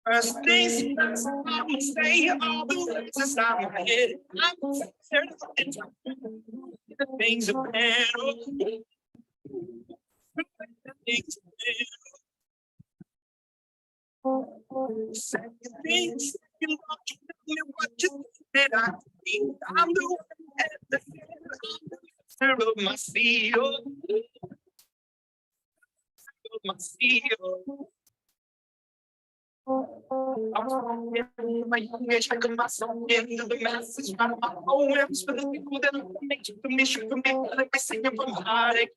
First things first, I will say all the words inside my head. I'm scared of the things are better. Things second things, you know, you tell me what you think that I think. I'm the one at the center of my seal. My seal. My youngest, I come my song into the masses. My poems for the people that make you commission for me. Like I sing it from heartache.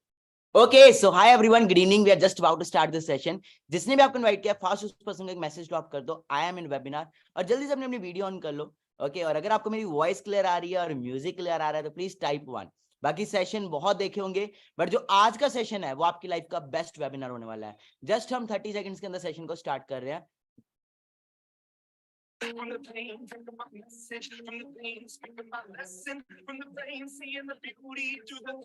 Okay, so hi everyone, good evening. We are just about to start this session. जिसने भी आपको invite किया fast उस person को एक message drop कर दो, I am in webinar, और जल्दी से अपनी वीडियो ऑन कर लो. ओके, और अगर आपको मेरी वॉइस क्लियर आ रही है और म्यूजिक क्लियर आ रहा है तो प्लीज टाइप 1. बाकी सेशन बहुत देखे होंगे, बट जो आज का सेशन है वो आपकी लाइफ का बेस्ट वेबिनार होने वाला है. जस्ट हम 30 सेकंड्स के अंदर सेशन को स्टार्ट कर रहे हैं. From the pain, think of my message. From the pain, speak of my lesson. From the pain, seeing the beauty to the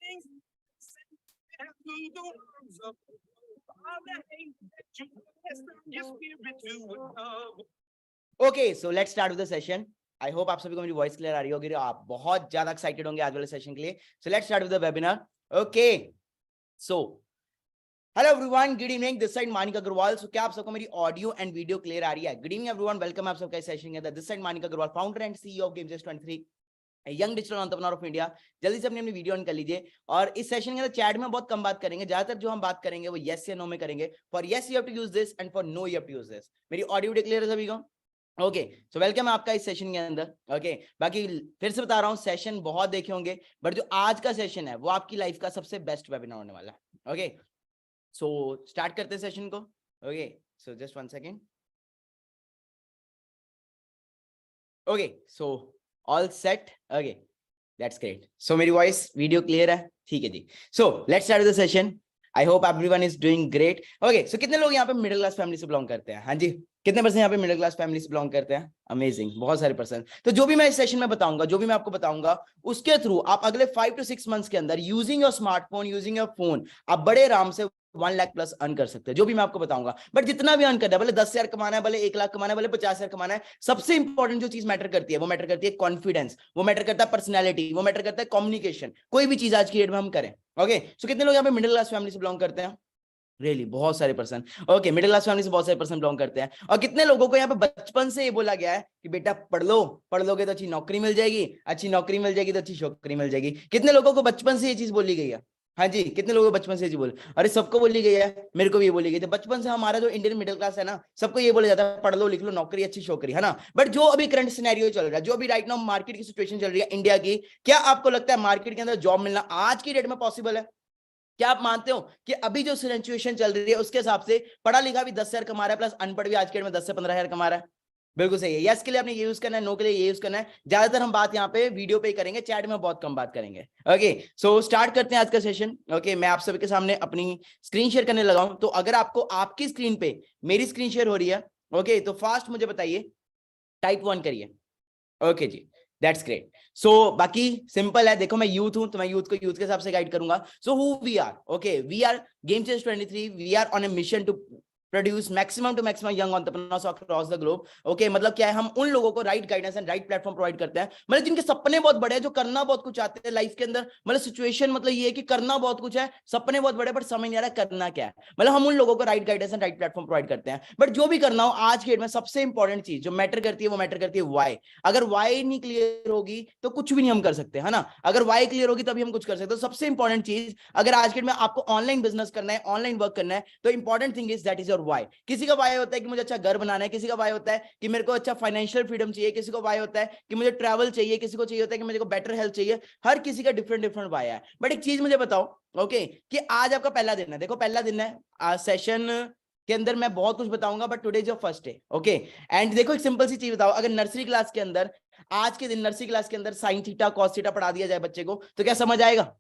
things and through the words of all the hate that you has turned your spirit to love. Okay, so let's start with the session. I hope आप सभी को मेरी voice clear आ रही होगी. आप बहुत ज्यादा एक्साइटेड होंगे आज वाले सेशन के लिए. So let's start with the webinar. Okay, so hello everyone, good evening. This side Manik Agarwal. So क्या आप सबको मेरी ऑडियो एंड वीडियो क्लियर आ रही है? गुड इवनिंग एवरीवन, वेलकम आप सबका इस सेशन के अंदर. This side Manik Agarwal, founder and CEO of Gamechess 23, young digital entrepreneur of India. जल्दी से अपनी वीडियो ऑन कर लीजिए. और इस सेशन के अंदर चैट में बहुत कम बात करेंगे. ज्यादातर जो हम बात करेंगे वो यस या नो में करेंगे. For yes you have to use this and for no you have to use this. मेरी ऑडियो वीडियो क्लियर है सभी को? ओके, सो वेलकम आपका इस सेशन के अंदर. ओके, बाकी फिर से बता रहा हूँ, सेशन बहुत देखे होंगे, बट जो आज का सेशन है वो आपकी लाइफ का सबसे बेस्ट वेबिनार होने वाला है. ओके, सो स्टार्ट करते हैं सेशन को. Okay, so just 1 second. Okay, so all set. Okay, that's great. So मेरी वॉइस वीडियो क्लियर है? ठीक है जी. So let's start the session. I hope everyone is doing great. Okay, so कितने लोग यहाँ पे मिडिल क्लास फैमिली से बिलोंग करते हैं? हाँ जी, कितने परसेंट यहाँ पे मिडिल क्लास फैमिली से बिलोंग करते हैं? अमेजिंग, बहुत सारे परसेंट. तो जो भी मैं इस सेशन में बताऊंगा, जो भी मैं आपको बताऊंगा, उसके थ्रू आप अगले 5 to 6 मंथ्स के अंदर using your smartphone, using your phone, आप बड़े आराम से 1 लाख प्लस अर्न कर सकते हैं. जो भी मैं आपको बताऊंगा, बट जितना भी अर्न करना है, भले 10,000 कमाना है, भले 1 लाख कमाना है, भले 50,000 कमाना है, सबसे इंपॉर्टेंट जो चीज मैटर करती है वो मैटर करती है कॉन्फिडेंस, वो मैटर करता है पर्सनैलिटी, वो मैटर करता है कम्युनिकेशन. कोई भी चीज आज की डेट में हम करें. ओके, सो कितने लोग यहाँ पे मिडिल क्लास फैमिली से बिलोंग करते हैं? रियली बहुत सारे person. Okay, middle class family से बहुत सारे पर्सन बिलोंग करते हैं. और कितने लोगों को यहाँ पे बचपन से ये बोला गया है कि बेटा पढ़ लो, पढ़ लोगे तो अच्छी नौकरी मिल जाएगी, अच्छी नौकरी मिल जाएगी तो अच्छी छोकरी मिल जाएगी. कितने लोगों को बचपन से ये चीज बोली गई है? हाँ जी, कितने लोगों को बचपन से ये बोले? अरे सबको बोली गई है, मेरे को भी ये बोली गई थी बचपन से. हमारा जो इंडियन मिडिल क्लास है ना, सबको ये बोला जाता है पढ़ लो, लिख लो, नौकरी, अच्छी छोकरी, है ना. बट जो अभी करंट सिनेरियो चल रहा है, जो अभी राइट नाउ मार्केट की सिचुएशन चल रही है इंडिया की, क्या आपको लगता है मार्केट के अंदर जॉब मिलना आज की डेट में पॉसिबल है? क्या आप मानते हो कि अभी जो सिचुएशन चल रही है उसके हिसाब से पढ़ा लिखा भी 10,000 कमा रहा है, प्लस अनपढ़ भी आज के डेट में 10 से 15,000 कमा रहा है? बिल्कुल सही है. यस के लिए आपने ये यूज करना है, नो के लिए ये यूज करना है. ज्यादातर हम बात यहाँ पे वीडियो पे ही करेंगे, चैट में बहुत कम बात करेंगे. ओके, सो स्टार्ट करते हैं आज का सेशन. ओके, मैं आप सभी के सामने अपनी स्क्रीन शेयर करने लगा हूं. तो अगर आपको आपकी स्क्रीन पे मेरी स्क्रीन शेयर हो रही है, ओके, तो फास्ट मुझे बताइए, टाइप 1 करिए. ओके जी, दैट्स ग्रेट. सो बाकी सिंपल है. देखो मैं यूथ हूं तो मैं यूथ को यूथ के हिसाब से गाइड करूंगा. So who we are? Okay, we are Gamechess 23. We are on a mission to produce maximum to maximum young entrepreneurs across the globe. Okay, मतलब क्या है, हम उन लोगों को right guidance and right platform provide करते हैं, मतलब जिनके सपने बहुत बड़े हैं, जो करना बहुत कुछ चाहते हैं लाइफ के अंदर. मतलब सिचुएशन मतलब ये है कि करना बहुत कुछ है, सपने बहुत बड़े, बट समझ नहीं आ रहा करना क्या है. मतलब हम उन लोगों को right guidance and right platform provide करते हैं. बट जो भी करना हो आज के डेट में सबसे इंपॉर्टेंट चीज जो मैटर करती है वो मैटर करती है वाई. अगर वाई नहीं क्लियर होगी तो कुछ भी नहीं हम कर सकते, है ना. अगर वाई क्लियर होगी तभी हम कुछ कर सकते. तो सबसे इंपॉर्टेंट चीज, अगर आज के डेट में आपको ऑनलाइन बिजनेस करना है, ऑनलाइन वर्क करना है, तो important thing is that is your और वाई। किसी का वाई होता है कि मुझे अच्छा घर बनाना है, किसी का वाई होता है कि मेरे को अच्छा फाइनेंशियल फ्रीडम चाहिए, किसी को वाई होता है कि मुझे ट्रैवल चाहिए, किसी को चाहिए होता है कि मुझे को बेटर हेल्थ चाहिए। हर किसी का डिफरेंट डिफरेंट वाई है। बट एक चीज मुझे बताओ, ओके, कि आज आपका पहला दिन है, देखो पहला दिन है, आज सेशन के अंदर मैं बहुत कुछ बताऊंगा, but today is your first day, okay. And देखो एक सिंपल सी चीज बताओ, अगर नर्सरी क्लास के अंदर आज के दिन नर्सरी क्लास के अंदर साइन थीटा कॉस थीटा पढ़ा दिया जाए बच्चे को, तो क्या समझ आएगा?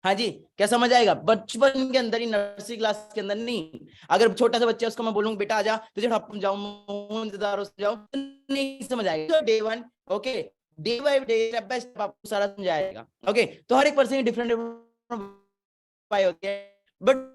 हाँ जी, क्या समझ आएगा? बचपन के अंदर ही, नर्सरी क्लास के अंदर नहीं। अगर छोटा सा बच्चा उसको मैं बोलूंगा बेटा आजा, तुझे जाऊं इंतजार जाऊं, नहीं समझ आएगा। Day one, okay, day by day, step by step आपको सारा समझाएगा, ओके। तो हर एक पर्सन की डिफरेंट पाई होती है, बट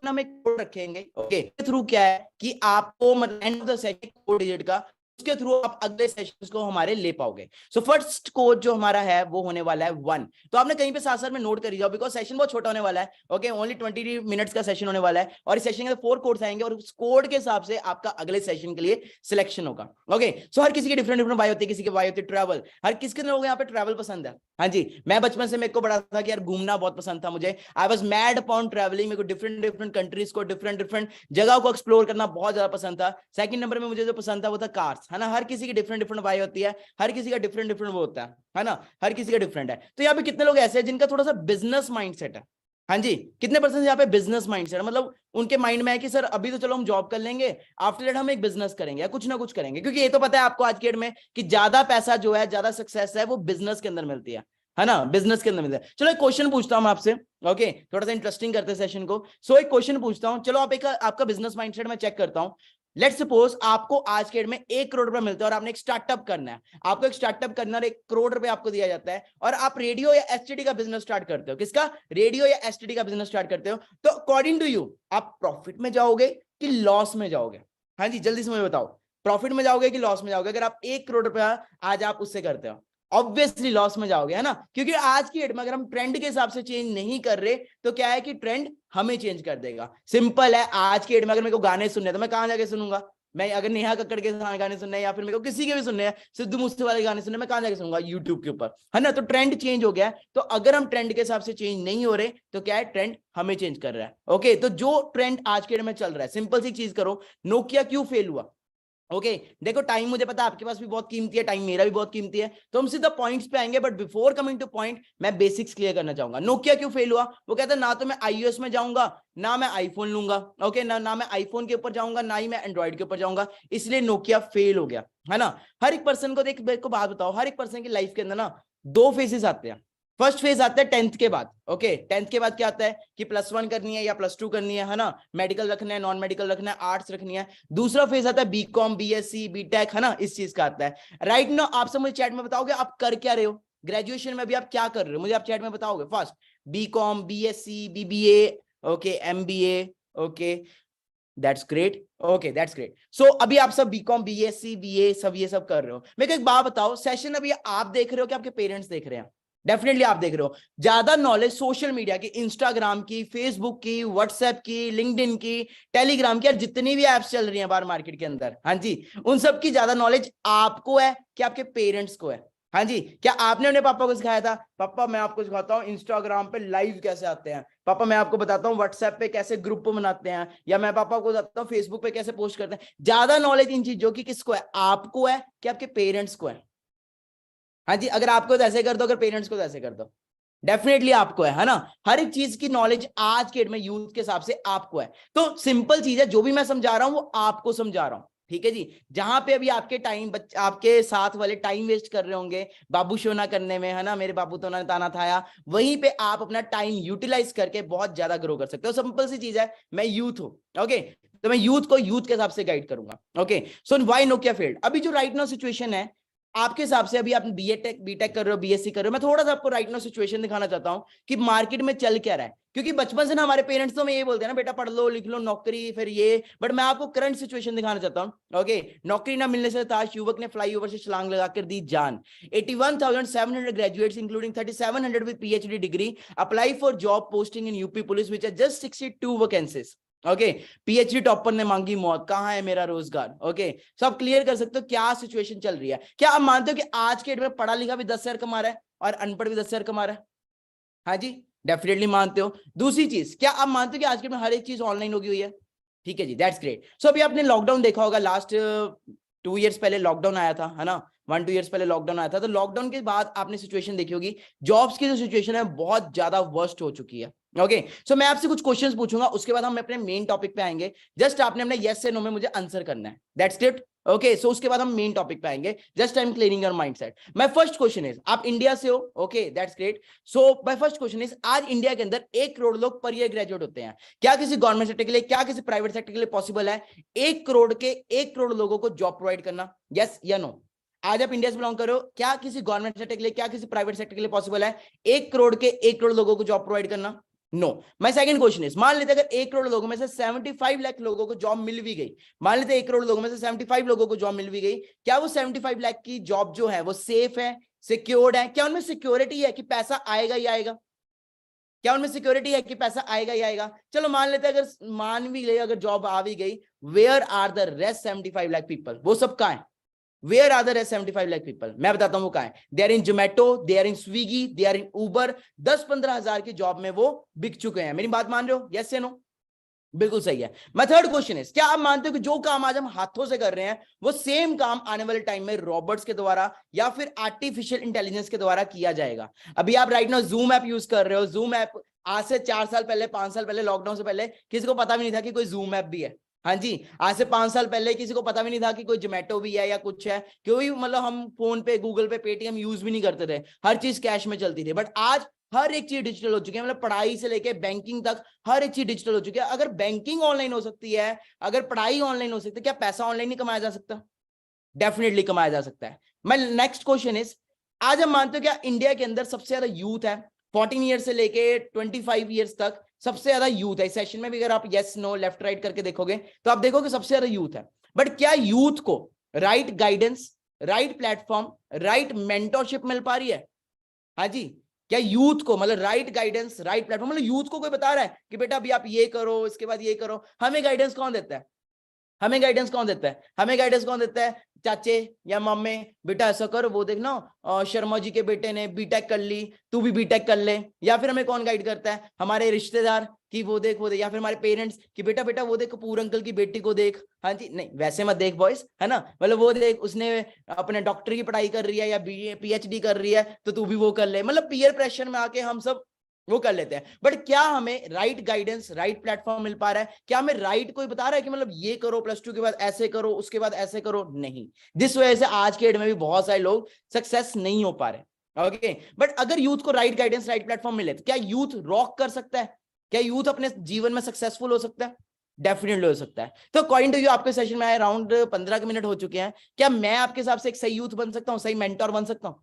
हम एक कोड रखेंगे, ओके, थ्रू क्या है कि आपको मतलब end of the session code digit का, उसके थ्रू आप अगले सेशंस को हमारे ले पाओगे। सो फर्स्ट कोड जो हमारा है वो होने वाला है 1। तो आपने कहीं पे साथ साथ में नोट करी जाओ, बिकॉज सेशन बहुत छोटा होने वाला है, ओके, ओनली 20 मिनट्स का सेशन होने वाला है, और इस सेशन के 4 कोड्स आएंगे, और उस कोड के हिसाब से आपका अगले सेशन के लिए सिलेक्शन होगा, ओके। सो हर किसी की डिफरेंट डिफरेंट बाई होती है, किसी की बाई होती है ट्रैवल। हर किसके लोग यहाँ पे ट्रैवल पसंद है? हाँ जी, मैं बचपन से मेरे को बड़ा था कि यार घूमना बहुत पसंद था मुझे। I was mad upon travelling, मेरे को डिफरेंट डिफरेंट कंट्रीज को, डिफरेंट डिफरेंट जगह को एक्सप्लोर करना बहुत ज्यादा पसंद था। सेकंड नंबर में मुझे जो पसंद था वो था कार्स, है ना। हर किसी की डिफरेंट डिफरेंट बाई होती है, हर किसी का डिफरेंट डिफरेंट वो होता है ना, हर किसी का डिफरेंट है। तो यहाँ पे कितने लोग ऐसे हैं जिनका थोड़ा सा बिजनेस माइंडसेट है? हाँ जी, कितने परसेंट यहाँ पे बिजनेस माइंडसेट, मतलब उनके माइंड में है कि सर अभी तो चलो हम जॉब कर लेंगे, आफ्टर दैट हम एक बिजनेस करेंगे या कुछ ना कुछ करेंगे, क्योंकि ये तो पता है आपको आज के डेट में कि ज्यादा पैसा जो है, ज्यादा सक्सेस है वो बिजनेस के अंदर मिलती है ना, बिजनेस के अंदर मिलता है। चलो एक क्वेश्चन पूछता हूं आपसे, ओके, थोड़ा सा इंटरेस्टिंग करते हैं सेशन को। सो एक क्वेश्चन पूछता हूं, चलो आप एक आपका बिजनेस माइंडसेट मैं चेक करता हूं। लेट्स सपोज आपको आज के डेट में 1 करोड़ रुपया मिलता है और आपने एक स्टार्टअप करना है, आपको एक स्टार्टअप करना है, 1 करोड़ रुपया आपको दिया जाता है, और आप रेडियो या एसटीडी का बिजनेस स्टार्ट करते हो। किसका? रेडियो या एसटीडी का बिजनेस स्टार्ट करते हो। तो अकॉर्डिंग टू यू आप प्रॉफिट में जाओगे कि लॉस में जाओगे? हाँ जी, जल्दी से मुझे बताओ, प्रॉफिट में जाओगे कि लॉस में जाओगे? अगर आप 1 करोड़ रुपया आज आप उससे करते हो, ऑब्वियसली लॉस में जाओगे, है ना, क्योंकि आज की डेट में अगर हम ट्रेंड के हिसाब से चेंज नहीं कर रहे तो क्या है कि ट्रेंड हमें चेंज कर देगा। सिंपल है, आज की डेट में अगर मेरे को गाने सुनने हैं तो मैं कहां जाके सुनूंगा? मैं अगर नेहा कक्कड़ के गाने सुनने हैं या फिर मेरे को किसी के भी सुनने हैं, सिद्धू मूसेवाले के गाने सुनने, मैं कहां जाके सुनूंगा? यूट्यूब के ऊपर, है ना। तो ट्रेंड चेंज हो गया है। तो अगर हम ट्रेंड के हिसाब से चेंज नहीं हो रहे तो क्या है, ट्रेंड हमें चेंज कर रहा है, ओके। तो जो ट्रेंड आज के डेट में चल रहा है, सिंपल सी चीज करो, नोकिया क्यों फेल हुआ? ओके देखो, टाइम मुझे पता है आपके पास भी बहुत कीमती है, टाइम मेरा भी बहुत कीमती है, तो हम सीधा पॉइंट्स पे आएंगे, but before coming two point मैं बेसिक्स क्लियर करना चाहूंगा। नोकिया क्यों फेल हुआ? वो कहता है ना तो मैं आईओएस में जाऊंगा, ना मैं आईफोन लूंगा, ओके, ना मैं आईफोन के ऊपर जाऊंगा, ना ही मैं एंड्रॉइड के ऊपर जाऊंगा, इसलिए नोकिया फेल हो गया, है ना। हर एक पर्सन को देख, को बात बताओ, हर एक पर्सन की लाइफ के अंदर ना 2 फेजेस आते हैं। फर्स्ट फेज आता है 10th के बाद, ओके, 10th के बाद क्या आता है कि +1 करनी है या +2 करनी है ना, मेडिकल रखना है, नॉन मेडिकल रखना है, आर्ट्स रखनी है। दूसरा फेज आता है बीकॉम, बीएससी, बीटेक, है ना, इस चीज का आता है। राइट नाउ आप सब मुझे चैट में बताओगे आप कर क्या रहे हो, ग्रेजुएशन में अभी आप क्या कर रहे हो, मुझे आप चैट में बताओगे। First BCom, BSc, BBA, okay, MBA, okay, that's great, okay, that's great. So अभी आप सब बीकॉम, बीएससी, बीए सब ये सब कर रहे हो। मेरे को एक बात बताओ, सेशन अभी आप देख रहे हो कि आपके पेरेंट्स देख रहे हैं? डेफिनेटली आप देख रहे हो। ज्यादा नॉलेज सोशल मीडिया की, इंस्टाग्राम की, फेसबुक की, व्हाट्सएप की, लिंक्डइन की, टेलीग्राम की, जितनी भी एप्स चल रही हैं बाहर मार्केट के अंदर, हाँ जी, उन सब की ज्यादा नॉलेज आपको है कि आपके पेरेंट्स को है? हाँ जी, क्या आपने अपने पापा को सिखाया था, पापा मैं आपको सिखाता हूँ इंस्टाग्राम पे लाइव कैसे आते हैं, पापा मैं आपको बताता हूँ व्हाट्सएप पे कैसे ग्रुप बनाते हैं, या मैं पापा को बताता हूँ फेसबुक पे कैसे पोस्ट करते हैं? ज्यादा नॉलेज इन चीजों की किसको है, आपको है कि आपके पेरेंट्स को है? हाँ जी, अगर आपको तो ऐसे कर दो, अगर पेरेंट्स को तो ऐसे कर दो, डेफिनेटली आपको है ना। हर एक चीज की नॉलेज आज के डेट में यूथ के हिसाब से आपको है। तो सिंपल चीज है, जो भी मैं समझा रहा हूं वो आपको समझा रहा हूं, ठीक है जी। जहां पे अभी आपके टाइम आपके साथ वाले टाइम वेस्ट कर रहे होंगे बाबू शोना करने में, है ना, मेरे बाबू तो ना ताना थाया, वहीं पे आप अपना टाइम यूटिलाइज करके बहुत ज्यादा ग्रो कर सकते हो। सिंपल सी चीज है, मैं यूथ हूं, ओके, तो मैं यूथ को यूथ के हिसाब से गाइड करूंगा, okay. So why Nokia failed? अभी जो राइट नाउ सिचुएशन है आपके हिसाब से, अभी आप बीटेक कर रहे हो, बीएससी कर रहे हो, मैं थोड़ा सा आपको राइट नाउ सिचुएशन दिखाना चाहता हूं कि मार्केट में चल क्या रहा है। क्योंकि बचपन से ना हमारे पेरेंट्स तो हमें ये बोलते हैं ना, बेटा पढ़ लो लिख लो नौकरी फिर ये, बट मैं आपको करंट सिचुएशन दिखाना चाहता हूं, ओके। नौकरी ना मिलने से ताश युवक ने फ्लाईओवर से छलांग लगाकर दी जान। 81,700 graduates including 3,700 with PhD degree apply for job posting in UP police which are just 62 vacancies, okay. PhD topper ने मांगी मौत, कहां है मेरा रोजगार, ओके। सो आप क्लियर कर सकते हो क्या सिचुएशन चल रही है। क्या आप मानते हो कि आज के डेट में पढ़ा लिखा भी 10,000 कमा रहा है और अनपढ़ भी 10,000 कमा रहा है? हाँ जी, डेफिनेटली मानते हो। दूसरी चीज, क्या आप मानते हो कि आज के डेट में हर एक चीज ऑनलाइन होगी हुई है? ठीक है जी, दैट्स ग्रेट। सो अभी आपने लॉकडाउन देखा होगा, लास्ट 2 इयर्स पहले लॉकडाउन आया था, है ना, 1-2 इयर्स पहले लॉकडाउन आया था। तो लॉकडाउन के बाद आपने सिचुएशन देखी होगी, जॉब्स की जो सिचुएशन है बहुत ज्यादा वर्स्ट हो चुकी है। ओके, सो मैं आपसे कुछ क्वेश्चंस पूछूंगा, उसके बाद हम अपने मेन टॉपिक पे आएंगे। जस्ट आपने अपने यस से नो में मुझे आंसर करना है, दैट्स इट। ओके, सो उसके बाद हम मेन टॉपिक पे आएंगे। Just I am clearing your mindset. My first question is, आप इंडिया से हो, okay that's great. So my first question is, आज इंडिया के अंदर 1 करोड़ लोग पर ईयर ग्रेजुएट होते हैं। क्या किसी गवर्नमेंट सेक्टर के लिए, क्या किसी प्राइवेट सेक्टर के लिए पॉसिबल है 1 करोड़ लोगों को जॉब प्रोवाइड करना? यस या नो? आज आप इंडिया से बिलोंग करो, क्या किसी गवर्नमेंट सेक्टर के लिए, क्या किसी प्राइवेट सेक्टर के लिए पॉसिबल है 1 करोड़ लोगों को जॉब प्रोवाइड करना? No. My second question is, मान लेते अगर 1 करोड़ लोगों में से 75 लाख लोगों को जॉब मिल भी गई, मान लेते 1 करोड़ लोगों में से 75 लोगों को जॉब मिल भी गई, क्या वो 75 लाख की जॉब जो है वो सेफ है, सिक्योर्ड है? क्या उनमें सिक्योरिटी है कि पैसा आएगा ही आएगा? क्या उनमें सिक्योरिटी है कि पैसा आएगा ही आएगा? चलो मान लेते हैं, अगर मान भी ले अगर जॉब आ भी गई, where are the rest 75 lakh people? वो सब कहां है? Where are the rest 75 lakh people? मैं बताता हूं वो कहां है। They are in Zomato, they are in Swiggy, they are in Uber. 10-15 हजार की जॉब में वो बिक चुके हैं। मेरी बात मान रहे हो? यस या नो? बिल्कुल सही है। मैं थर्ड क्वेश्चन है, क्या आप मानते हो कि जो काम आज हम हाथों से कर रहे हैं वो सेम काम आने वाले टाइम में रोबोट्स के द्वारा या फिर आर्टिफिशियल इंटेलिजेंस के द्वारा किया जाएगा? अभी आप right now zoom app use कर रहे हो। जूम ऐप आज से 4 साल पहले, 5 साल पहले, लॉकडाउन से पहले किसी को पता भी नहीं था कि कोई जूम ऐप भी है। हाँ जी, आज से 5 साल पहले किसी को पता भी नहीं था कि कोई जोमेटो भी है या कुछ है, क्योंकि मतलब हम फोन पे, गूगल पे, पेटीएम यूज भी नहीं करते थे, हर चीज कैश में चलती थी। बट आज हर एक चीज डिजिटल हो चुकी है, मतलब पढ़ाई से लेके बैंकिंग तक हर एक चीज डिजिटल हो चुकी है। अगर बैंकिंग ऑनलाइन हो सकती है, अगर पढ़ाई ऑनलाइन हो सकती है, क्या पैसा ऑनलाइन नहीं कमाया जा सकता? डेफिनेटली कमाया जा सकता है। मैं नेक्स्ट क्वेश्चन इज, आज हम मानते हो क्या इंडिया के अंदर सबसे ज्यादा यूथ है 14 ईयर से लेके 25 ईयर्स तक? सबसे ज्यादा यूथ है। इस सेशन में भी अगर आप यस नो लेफ्ट राइट करके देखोगे तो आप देखोगे सबसे ज्यादा यूथ है। बट क्या यूथ को right guidance, right platform, right mentorship मिल पा रही है? हाँ जी, क्या यूथ को मतलब राइट गाइडेंस, राइट प्लेटफॉर्म, मतलब यूथ को कोई बता रहा है कि बेटा अभी आप ये करो, इसके बाद ये करो? हमें गाइडेंस कौन देता है? हमें गाइडेंस कौन देता है? हमें गाइडेंस कौन देता है? चाचे या मम्मी, बेटा ऐसा कर, वो देखना शर्मा जी के बेटे ने बीटेक कर ली, तू भी बीटेक कर ले। या फिर हमें कौन गाइड करता है? हमारे रिश्तेदार कि वो देख, या फिर हमारे पेरेंट्स कि बेटा बेटा वो देख कपूर अंकल की बेटी को देख। हाँ जी, नहीं वैसे मत देख बॉयज, है ना, मतलब वो देख उसने अपने डॉक्टर की पढ़ाई कर रही है या पीएचडी कर रही है, तो तू भी वो कर ले। मतलब पीयर प्रेशर में आके हम सब वो कर लेते हैं। बट क्या हमें राइट गाइडेंस, राइट प्लेटफॉर्म मिल पा रहा है? क्या हमें राइट कोई बता रहा है कि मतलब ये करो, +2 के बाद ऐसे करो, उसके बाद ऐसे करो? नहीं। जिस वजह से आज के डेट में भी बहुत सारे लोग सक्सेस नहीं हो पा रहे। ओके, बट अगर यूथ को राइट गाइडेंस, राइट प्लेटफॉर्म मिले तो क्या यूथ रॉक कर सकता है? क्या यूथ अपने जीवन में सक्सेसफुल हो सकता है? डेफिनेटली हो सकता है। तो अकॉर्डिंग टू यू, आपके सेशन में आए अराउंड 15 मिनट हो चुके हैं, क्या मैं आपके हिसाब से एक सही यूथ बन सकता हूँ, सही मेंटोर बन सकता हूँ?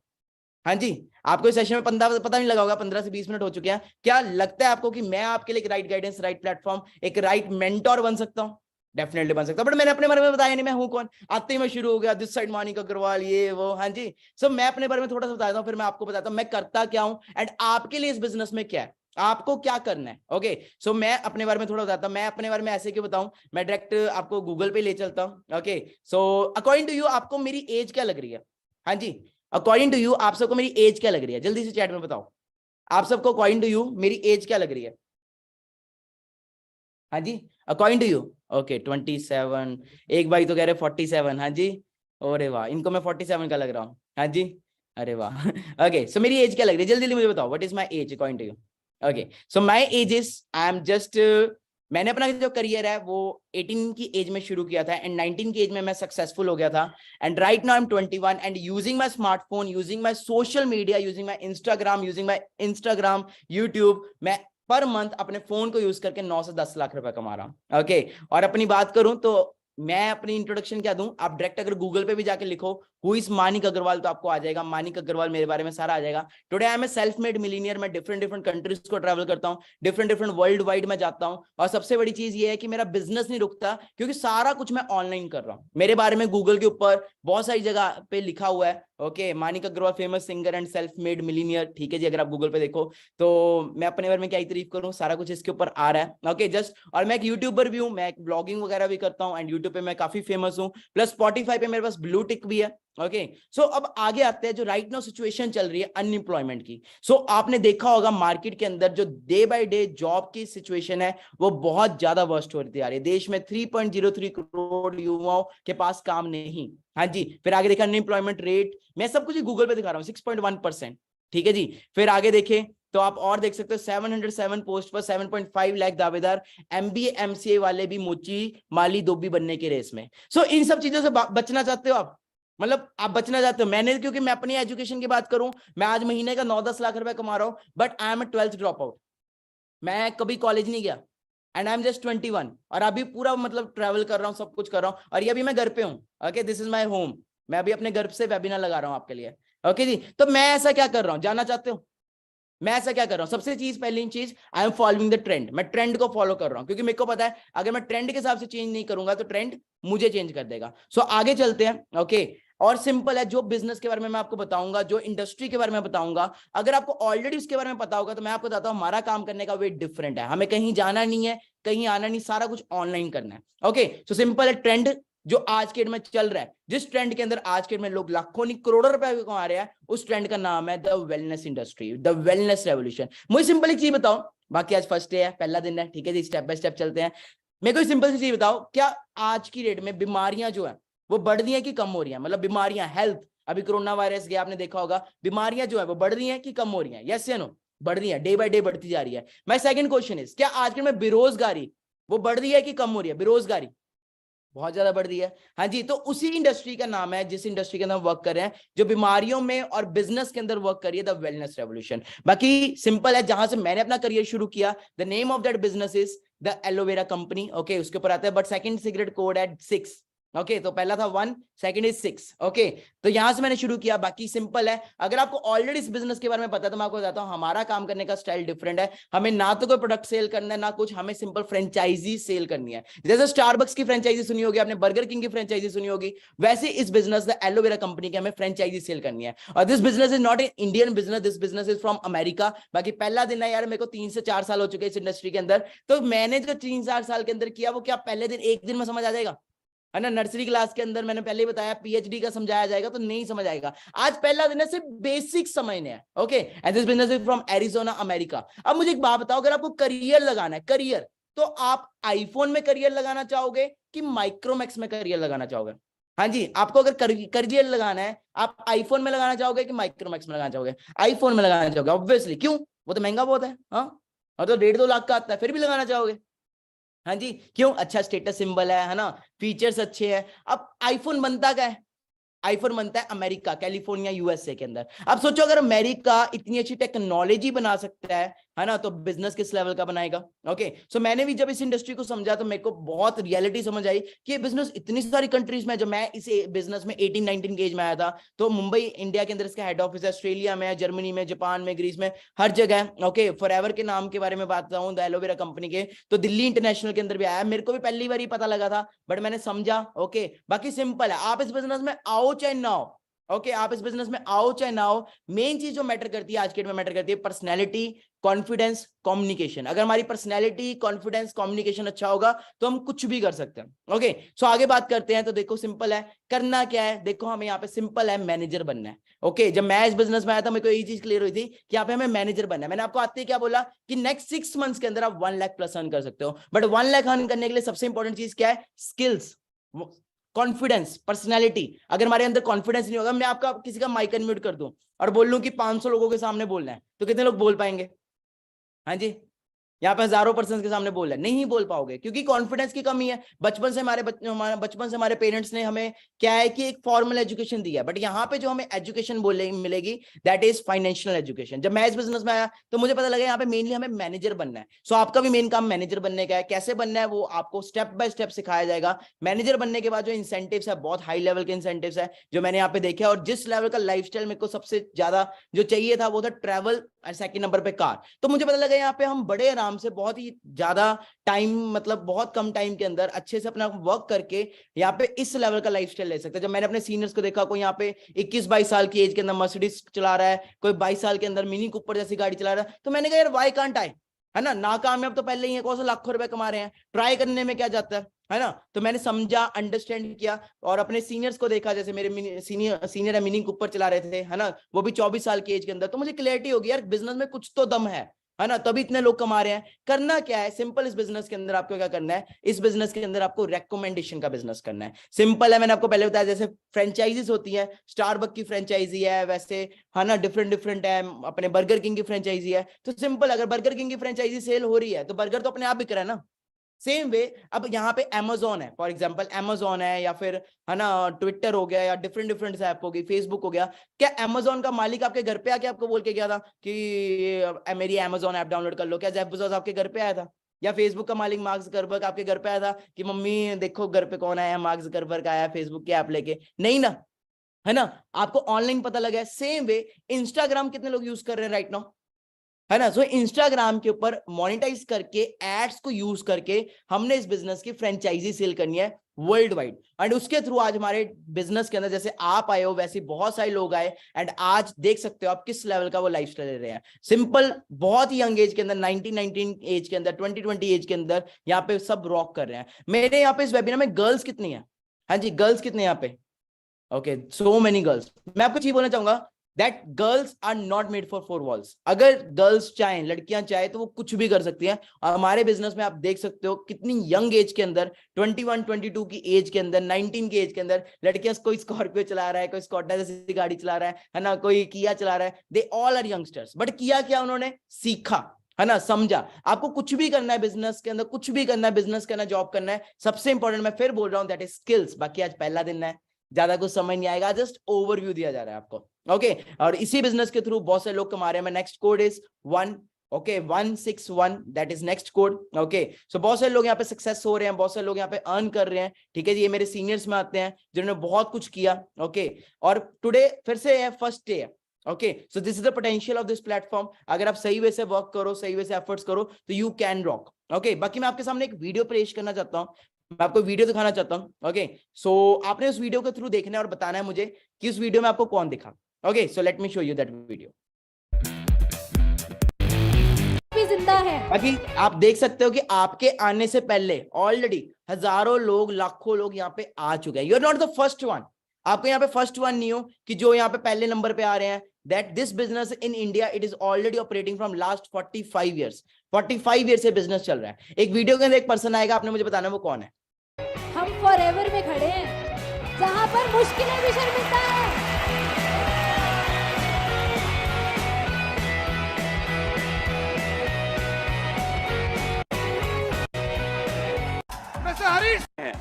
हाँ जी, आपको इस सेशन में पता नहीं लगा होगा, 15 से 20 मिनट हो चुके हैं। क्या लगता है आपको कि मैं आपके लिए एक राइट गाइडेंस, राइट प्लेटफॉर्म, एक राइट मेंटोर बन सकता हूँ? डेफिनेटली बन सकता हूं। बट मैंने अपने बारे में बताया नहीं मैं हूं कौन। आते ही मैं शुरू हो गया दिस साइड मानिक अग्रवाल, ये वो। हाँ जी, सो मैं अपने बारे में थोड़ा सा बताता हूँ, फिर मैं आपको बताता हूँ मैं करता क्या हूँ एंड आपके लिए इस बिजनेस में क्या है, आपको क्या करना है। ओके, सो मैं अपने बारे में थोड़ा बताता हूँ। मैं अपने बारे में ऐसे क्यों बताऊं, मैं डायरेक्ट आपको गूगल पे ले चलता हूँ। Okay, so according to you आपको मेरी एज क्या लग रही है? हाँ जी, अकॉर्डिंग टू यू आप सबको मेरी एज क्या लग रही है? जल्दी से चैट में बताओ, आप सबको अकॉर्डिंग टू यू मेरी एज क्या लग रही है? हाँ जी, अकॉर्डिंग टू यू। ओके 27, एक भाई तो कह रहे 47। हाँ जी, अरे वाह, इनको मैं 47 का लग रहा हूँ। हाँ जी, अरे वाह। ओके, सो मेरी एज क्या लग रही है? जल्दी जल्दी मुझे बताओ, what is my age according to you? Okay, so my age is, I am just, मैंने अपना जो करियर है वो 18 की एज में शुरू किया था एंड 19 की एज में मैं सक्सेसफुल हो गया था। And right now I am 21 and using my smartphone, using my social media, using my Instagram, YouTube, मैं पर मंथ अपने फोन को यूज करके 9 से 10 लाख रुपए कमा रहा हूं। ओके, और अपनी बात करूं तो मैं अपनी इंट्रोडक्शन क्या दूं, आप डायरेक्ट अगर गूगल पे भी जाके लिखो हु इज मानिक अग्रवाल तो आपको आ जाएगा, मानिक अग्रवाल मेरे बारे में सारा आ जाएगा। Today I am a self made millionaire. मैं डिफरेंट कंट्रीज को ट्रैवल करता हूँ, डिफरेंट वर्ल्ड वाइड में जाता हूँ। और सबसे बड़ी चीज ये है कि मेरा बिजनेस नहीं रुकता, क्योंकि सारा कुछ मैं ऑनलाइन कर रहा हूँ। मेरे बारे में गूगल के ऊपर बहुत सारी जगह पे लिखा हुआ है। Okay, Manik Agarwal famous singer and self made millionaire. ठीक है जी, अगर आप गूगल पे देखो तो मैं अपने बारे में क्या ही तारीफ करूं, सारा कुछ इसके ऊपर आ रहा है। ओके, जस्ट, और मैं एक यूट्यूबर भी हूं, मैं एक ब्लॉगिंग वगैरह भी करता हूं एंड यूट्यूब पे मैं काफी फेमस हूं। प्लस स्पॉटिफाई पे मेरे पास ब्लू टिक भी है। ओके सो अब आगे आते हैं जो राइट नाउ सिचुएशन चल रही है अनएम्प्लॉयमेंट की। सो आपने देखा होगा मार्केट के अंदर जो डे बाय डे जॉब की सिचुएशन है वो बहुत ज्यादा वर्स्ट होती आ रही है। देश में 3.03 करोड़ युवाओं के पास काम नहीं। हाँ जी, फिर आगे देखा अनएम्प्लॉयमेंट रेट, मैं सब कुछ गूगल पे दिखा रहा हूँ, 6.1%। ठीक है जी, फिर आगे देखें तो आप और देख सकते हो 707 पोस्ट पर 7.5 लाख दावेदार, एमबीए एमसीए वाले भी मोची माली धोबी बनने के रेस में। सो इन सब चीजों से बचना चाहते हो आप, मतलब आप बचना चाहते हो। मैंने, क्योंकि मैं अपनी एजुकेशन की बात करूं, मैं आज महीने का 9-10 लाख रुपए कमा रहा हूं, but I am a 12th drop out. मैं कभी कॉलेज नहीं गया एंड आई एम जस्ट 21 और अभी पूरा मतलब ट्रैवल कर रहा हूँ, सब कुछ कर रहा हूँ, और ये अभी मैं घर पे हूँ। Okay, this is my home. मैं अभी अपने घर से वेबिनार लगा रहा हूँ आपके लिए। ओके जी, तो मैं ऐसा क्या कर रहा हूँ जानना चाहते हो? मैं ऐसा क्या कर रहा हूं? सबसे चीज, पहली चीज, I am following the trend. मैं ट्रेंड को फॉलो कर रहा हूं क्योंकि मेरे को पता है अगर मैं ट्रेंड के हिसाब से चेंज नहीं करूंगा तो ट्रेंड मुझे चेंज कर देगा। सो आगे चलते हैं। ओके, और सिंपल है, जो बिजनेस के बारे में मैं आपको बताऊंगा, जो इंडस्ट्री के बारे में बताऊंगा, अगर आपको ऑलरेडी उसके बारे में पता होगा तो मैं आपको बताता हूं हमारा काम करने का वे डिफरेंट है। हमें कहीं जाना नहीं है, कहीं आना नहीं, सारा कुछ ऑनलाइन करना है। ओके, सो सिंपल है, ट्रेंड जो आज के डेट में चल रहा है, जिस ट्रेंड के अंदर आज के डेट में लोग लाखों नहीं करोड़ों रुपए कमा रहे हैं, उस ट्रेंड का नाम है the wellness industry, the wellness revolution. मुझे सिंपल एक चीज बताओ, बाकी आज फर्स्ट डे है, पहला दिन है, ठीक है जी, स्टेप बाय स्टेप चलते हैं। मेरे को सिंपल सी चीज बताओ, क्या आज की डेट में बीमारियां जो है वो बढ़ रही है कि कम हो रही है? मतलब बीमारियां, हेल्थ, अभी कोरोना वायरस गया, आपने देखा होगा, बीमारियां जो है वो बढ़ रही है कि कम हो रही है? यस या नो? बढ़ रही है, डे बाय डे बढ़ती जा रही है। माय सेकंड क्वेश्चन इज, क्या आज के में बेरोजगारी वो बढ़ रही है कि कम हो रही है? बेरोजगारी बहुत ज्यादा बढ़ रही है। हाँ जी, तो उसी इंडस्ट्री का नाम है, जिस इंडस्ट्री के अंदर वर्क कर रहे हैं, जो बीमारियों में और बिजनेस के अंदर वर्क कर रही है, द वेलनेस रेवोल्यूशन। बाकी सिंपल है, जहां से मैंने अपना करियर शुरू किया, the name of that business is the aloe vera company. Okay, उसके ऊपर आता है, बट सेकंड सीक्रेट कोड है 6। ओके, तो पहला था 1, सेकंड इज 6। ओके, तो यहां से मैंने शुरू किया। बाकी सिंपल है, अगर आपको ऑलरेडी इस बिजनेस के बारे में पता है तो मैं आपको बताता हूं हमारा काम करने का स्टाइल डिफरेंट है। हमें ना तो कोई प्रोडक्ट सेल करना है ना कुछ, हमें सिंपल फ्रेंचाइजी सेल करनी है। जैसे स्टारबक्स की फ्रेंचाइजी सुनी होगी आपने, बर्गर किंग की फ्रेंचाइजी सुनी होगी, वैसे इस बिजनेस द एलोवेरा कंपनी की हमें फ्रेंचाइजी सेल करनी है। और this business is not an Indian business, this business is from America. बाकी पहला दिन है यार, मेरे को 3 से 4 साल हो चुके हैं इस इंडस्ट्री के अंदर, तो मैंने जो 3-4 साल के अंदर किया वो क्या पहले दिन एक दिन में समझ आ जाएगा? है ना, नर्सरी क्लास के अंदर मैंने पहले ही बताया पीएचडी का समझाया जाएगा तो नहीं समझ आएगा। आज पहला दिन है, सिर्फ बेसिक समझने हैं। Okay, and this business is from Arizona, America. अब मुझे एक बात बताओ, अगर आपको करियर लगाना है, करियर, तो आप आईफोन में करियर लगाना चाहोगे कि माइक्रोमैक्स में करियर लगाना चाहोगे? हाँ जी, आपको अगर करियर लगाना है, आप आईफोन में लगाना चाहोगे कि माइक्रोमैक्स में लगाना चाहोगे? आईफोन में लगाना चाहोगे ऑब्वियसली। क्यों? वो तो महंगा बहुत है। हाँ, और तो 1.5-2 लाख का आता है, फिर भी लगाना चाहोगे। हाँ जी, क्यों? अच्छा स्टेटस सिंबल है ना, फीचर्स अच्छे हैं। अब आईफोन बनता क्या है? आईफोन बनता है अमेरिका, कैलिफोर्निया, यूएसए के अंदर। अब सोचो अगर अमेरिका इतनी अच्छी टेक्नोलॉजी बना सकता है ना, तो बिजनेस किस लेवल का बनाएगा? ओके, सो मैंने भी जब इस इंडस्ट्री को समझा तो मेरे को बहुत रियलिटी समझ आई कि ये बिजनेस इतनी सारी कंट्रीज में, जब मैं इस बिजनेस में 18-19 के एज में आया था, तो मुंबई इंडिया के अंदर इसका हेड ऑफिस है, ऑस्ट्रेलिया में, जर्मनी में, जापान में, ग्रीस में, हर जगह। ओके, फॉरएवर के नाम के बारे में बात बताऊं, द एलोवेरा कंपनी के, तो दिल्ली इंटरनेशनल के अंदर भी आया। मेरे को भी पहली बार ही पता लगा था, बट मैंने समझा। ओके, बाकी सिंपल है, आप इस बिजनेस में आओ चाहे ना आओ, ओके, आप इस बिजनेस में आओ चाहे ना आओ, मेन चीज जो मैटर करती है आज के डेट में, मैटर करती है पर्सनैलिटी, कॉन्फिडेंस, कम्युनिकेशन। अगर हमारी पर्सनैलिटी, कॉन्फिडेंस, कम्युनिकेशन अच्छा होगा तो हम कुछ भी कर सकते हैं। ओके, सो आगे बात करते हैं। तो देखो सिंपल है, करना क्या है, देखो हमें यहाँ पे सिंपल है, मैनेजर बनना है। ओके, जब मैं इस बिजनेस में आया था मेरे को यही चीज क्लियर हुई थी कि यहाँ पे हमें मैनेजर बनना है। मैंने आपको आते ही क्या बोला कि नेक्स्ट 6 मंथ्स के अंदर आप 1 लाख प्लस अर्न कर सकते हो, बट 1 लाख अर्न करने के लिए सबसे इंपॉर्टेंट चीज क्या है? Skills, confidence, personality. अगर हमारे अंदर कॉन्फिडेंस नहीं होगा, मैं आपका किसी का माइक अनम्यूट कर दूं और बोल लूं कि 500 लोगों के सामने बोलना है, तो कितने लोग बोल पाएंगे? हाँ जी, यहाँ पे हजारों पर्सन के सामने बोल रहे हैं, नहीं बोल पाओगे क्योंकि कॉन्फिडेंस की कमी है। बचपन से हमारे पेरेंट्स ने हमें क्या है कि एक फॉर्मल एजुकेशन दिया, बट यहाँ पे जो हमें एजुकेशन बोले मिलेगी दैट इज फाइनेंशियल एजुकेशन। जब मैं इस बिजनेस में आया तो मुझे पता लगा यहाँ पे मेनली हमें मैनेजर बनना है। सो आपका भी मेन काम मैनेजर बनने का है। कैसे बनना है वो आपको स्टेप बाय स्टेप सिखाया जाएगा। मैनेजर बनने के बाद जो इंसेंटिव्स है, बहुत हाई लेवल के इंसेंटिव्स है जो मैंने यहाँ पे देखे, और जिस लेवल का लाइफस्टाइल मेरे को सबसे ज्यादा जो चाहिए था वो था ट्रैवल, और सेकंड नंबर पे कार। तो मुझे पता लगा यहाँ पे हम बड़े आराम से, बहुत ही ज्यादा टाइम, मतलब बहुत कम टाइम के अंदर अच्छे से अपना वर्क करके यहाँ पे इस लेवल का लाइफस्टाइल ले सकते हैं। जब मैंने अपने सीनियर्स को देखा, कोई यहाँ पे 21-22 साल की एज के अंदर मर्सिडीज चला रहा है, कोई 22 साल के अंदर मिनी कूपर जैसी गाड़ी चला रहा है, तो मैंने कहा यार व्हाई कांट आई। है ना, नाकामयाब तो पहले ही है, कौन सा लाखों रुपए कमा रहे हैं, ट्राई करने में क्या जाता है ना। तो मैंने समझा, अंडरस्टैंड किया और अपने सीनियर्स को देखा, जैसे मेरे सीनियर है मीनिंग ऊपर चला रहे थे, है ना, वो भी 24 साल की एज के अंदर, तो मुझे क्लैरिटी होगी यार बिजनेस में कुछ तो दम है ना, तभी इतने लोग कमा रहे हैं। करना क्या है, सिंपल, इस बिजनेस के अंदर आपको क्या करना है, इस बिजनेस के अंदर आपको रेकमेंडेशन का बिजनेस करना है। सिंपल है, मैंने आपको पहले बताया, जैसे फ्रेंचाइजीज होती है, स्टारबक की फ्रेंचाइजी है, वैसे है ना डिफरेंट डिफरेंट है, अपने बर्गर किंग की फ्रेंचाइजी है। तो सिंपल, अगर बर्गर किंग की फ्रेंचाइजी सेल हो रही है तो बर्गर तो अपने आप बिक रहा है ना। सेम वे अब यहाँ पे अमेजोन है, फॉर एग्जांपल अमेजोन है, या फिर है ना ट्विटर हो गया, या डिफरेंट डिफरेंट ऐप होगी, फेसबुक हो गया। क्या अमेजोन का मालिक आपके घर पे आके आपको बोल के गया था कि मेरी अमेजोन ऐप डाउनलोड कर लो? क्या जेफ बेजोस आपके घर पे आया था? या फेसबुक का मालिक मार्क जकरबर्ग आपके घर पे आया था कि मम्मी देखो घर पे कौन आया है, मार्क जकरबर्ग आया है फेसबुक की ऐप लेके? नहीं ना, है ना। आपको ऑनलाइन पता लगा है। सेम वे इंस्टाग्राम कितने लोग यूज कर रहे हैं राइट नाउ, है ना। सो इंस्टाग्राम के ऊपर मोनेटाइज करके, एड्स को यूज करके हमने इस बिजनेस की फ्रेंचाइजी सेल करनी है वर्ल्ड वाइड। एंड उसके थ्रू आज हमारे बिजनेस के अंदर जैसे आप आए हो वैसे बहुत सारे लोग आए, एंड आज देख सकते हो आप किस लेवल का वो लाइफस्टाइल ले रहे हैं। सिंपल, बहुत ही यंग एज के अंदर, 19 एज के अंदर, 20 एज के अंदर यहाँ पे सब रॉक कर रहे हैं। मेरे यहाँ पे इस वेबिनार में गर्ल्स कितनी है? हाँ जी, गर्ल्स कितने यहाँ पे? Okay, so many girls. मैं आपको चीज बोलना चाहूंगा that girls are not made for four walls. अगर गर्ल्स चाहें, लड़कियां चाहे तो वो कुछ भी कर सकती हैं। और हमारे बिजनेस में आप देख सकते हो कितनी यंग एज के अंदर, 21 22 की एज के अंदर, 19 की एज के अंदर लड़कियां, कोई स्कॉर्पियो चला रहा है, कोई स्कॉडा जैसी गाड़ी चला रहा है ना, कोई किया चला रहा है। They all are youngsters. But किया क्या उन्होंने? सीखा, है ना, समझा। आपको कुछ भी करना है बिजनेस के अंदर, कुछ भी करना है, बिजनेस करना, जॉब करना है, सबसे इंपॉर्टेंट मैं फिर बोल रहा हूं दैट इज स्किल्स। बाकी आज पहला दिन है, ज्यादा कुछ समझ नहीं आएगा, जस्ट ओवरव्यू दिया जा रहा है आपको। ओके, और इसी बिजनेस के थ्रू बहुत सारे लोग कमा रहे हैं। Next code is 161, that is next code. Okay, so बहुत सारे लोग यहाँ पे सक्सेस हो रहे हैं, बहुत सारे लोग यहाँ पे अर्न कर रहे हैं। ठीक है जी, ये मेरे सीनियर्स में आते हैं जिन्होंने बहुत कुछ किया। ओके, और टुडे फिर से है फर्स्ट डे है। Okay, so this is the potential of this platform. अगर आप सही वे से वर्क करो, सही वे से एफर्ट्स करो तो यू कैन रॉक। ओके, बाकी मैं आपके सामने एक वीडियो पेश करना चाहता हूँ, मैं आपको वीडियो दिखाना चाहता हूं। ओके, सो आपने उस वीडियो के थ्रू देखना है और बताना है मुझे कि उस वीडियो में आपको कौन दिखा। Okay, so let me show you that video. जिंदा है। बाकी आप देख सकते हो कि आपके आने से पहले ऑलरेडी हजारों लोग, लाखों लोग यहाँ पे आ चुके हैं। You are not the first one. आपको यहाँ पे फर्स्ट वन नहीं हो कि जो यहाँ पे पहले नंबर पे आ रहे हैं। That this business in India it is already operating from last 45 years. 45 year से बिजनेस चल रहा है। एक वीडियो के अंदर एक पर्सन आएगा, आपने मुझे बताना वो कौन है। हम फॉरएवर में खड़े हैं, जहां पर मुश्किलें भी शर्मिंदा है। हरीश है।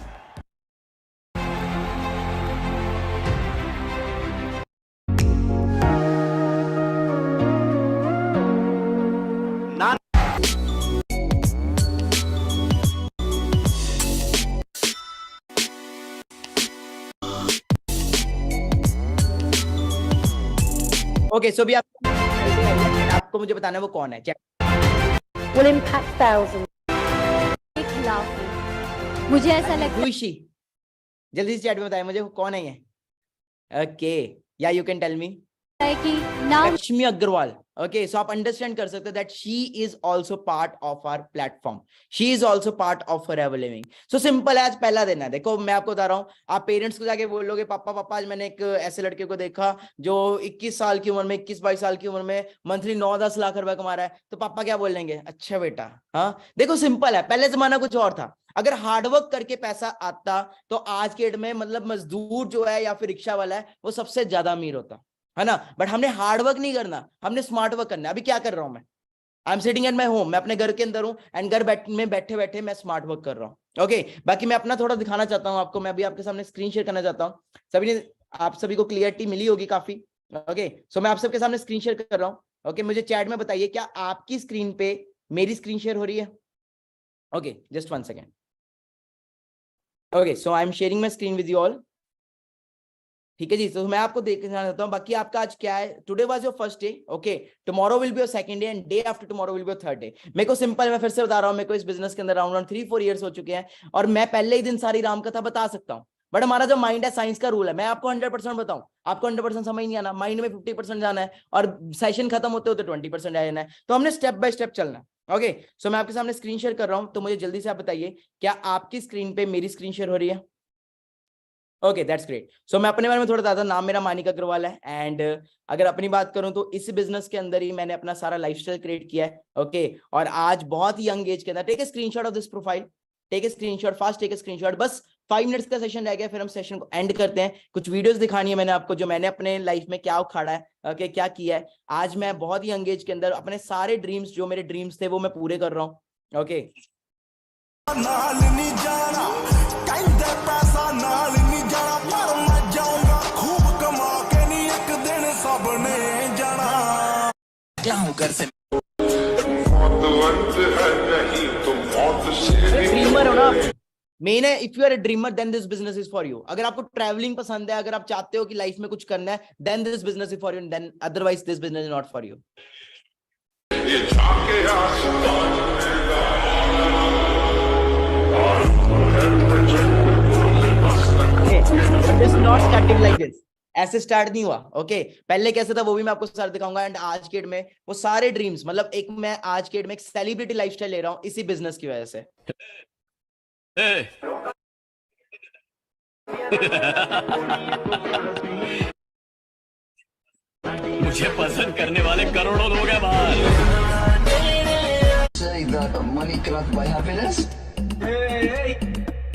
ओके, सो भी आपको मुझे बताना है वो कौन है। Will impact thousands. के खिलाफ हूं। मुझे ऐसा लगता खुशी, जल्दी से चैट में बताएं मुझे वो कौन है ये। ओके, या यू कैन टेल मी। है कि नाम लक्ष्मी अग्रवाल। ओके, सो आप अंडरस्टैंड कर सकते हो that she is also part of our platform, she is also part of Forever Living. So simple है, आज पहला दिन है। देखो मैं आपको बता रहा हूँ, आप पेरेंट्स को जाके बोलोगे पापा पापा आज मैंने एक ऐसे लड़के को देखा जो 21 साल की उम्र में, 21-22 साल की उम्र में मंथली 9-10 लाख रुपए कमा रहा है, तो पापा क्या बोलेंगे? अच्छा बेटा। हाँ, देखो सिंपल है, पहले जमाना कुछ और था। अगर हार्डवर्क करके पैसा आता तो आज के डेट में मतलब मजदूर जो है या फिर रिक्शा वाला है वो सबसे ज्यादा अमीर होता, है ना। बट हमने हार्डवर्क नहीं करना, हमने स्मार्ट वर्क करना है। अभी क्या कर रहा हूं मैं? I am sitting at my home, मैं अपने घर के अंदर हूं एंड घर में बैठे बैठे मैं स्मार्ट वर्क कर रहा हूं। ओके, बाकी मैं अपना थोड़ा दिखाना चाहता हूं आपको। मैं अभी आपके सामने स्क्रीन शेयर करना चाहता हूं। सभी ने, आप सभी को क्लियरिटी मिली होगी काफी। ओके, सो मैं आप सबके सामने स्क्रीन शेयर कर रहा हूं। ओके, मुझे चैट में बताइए क्या आपकी स्क्रीन पे मेरी स्क्रीन शेयर हो रही है? Okay, just 1 second. Okay, so I am sharing my screen with you all. ठीक है जी, तो मैं आपको देखना चाहता हूँ। बाकी आपका आज क्या है? Today was your first day. Okay, tomorrow will be your second day and day after tomorrow will be your third day. मेरे को सिंपल, मैं फिर से बता रहा हूँ, मेरे को इस बिजनेस के अंदर अराउंड 3-4 ईयर्स हो चुके हैं और मैं पहले ही दिन सारी रामकथा बता सकता हूँ। बट हमारा जो माइंड है, साइंस का रूल है, मैं आपको 100% बताऊं, आपको 100% समझ नहीं आना, माइंड में 50% जाना है और सेशन खत्म होते होते 20% आ जाना है। तो हमने स्टेप बाय स्टेप चलना है। ओके सो मैं आपके सामने स्क्रीन शेयर कर रहा हूं, तो मुझे जल्दी से आप बताइए क्या आपकी स्क्रीन पे मेरी स्क्रीन शेयर हो रही है? Okay that's great. सो मैं अपने बारे में थोड़ा बताता हूं। नाम मेरा मानिक अग्रवाल है एंड अगर अपनी बात करूं तो इस बिजनेस के अंदर ही मैंने अपना सारा लाइफस्टाइल क्रिएट किया है। ओके और आज बहुत ही यंग एज के अंदर, take a screenshot of this profile, take a screenshot, fast take a screenshot. बस 5 मिनट्स का सेशन रह गया, फिर हम सेशन को एंड करते हैं। कुछ वीडियोस दिखानी है मैंने आपको जो मैंने अपने लाइफ में क्या उखाड़ा है, ओके क्या किया है। आज मैं बहुत ही यंग एज के अंदर अपने सारे ड्रीम्स, जो मेरे ड्रीम्स थे वो मैं पूरे कर रहा हूँ। ओके ड्रीमर हो ना मेन है। If you are a dreamer then this business is for you. अगर आपको ट्रैवलिंग पसंद है, अगर आप चाहते हो कि लाइफ में कुछ करना है, then this business is for you, then otherwise this business is not for you. Not starting like this, ऐसे स्टार्ट नहीं हुआ। ओके पहले कैसे था वो भी मैं आपको सारा दिखाऊंगा। एंड आज के डेट में वो सारे ड्रीम्स, मतलब एक मैं आज के डेट में एक सेलिब्रिटी लाइफस्टाइल ले रहा हूँ इसी बिजनेस की वजह से। मुझे पसंद करने वाले करोड़ों लोग हैं बाहर। Say that money cannot buy happiness.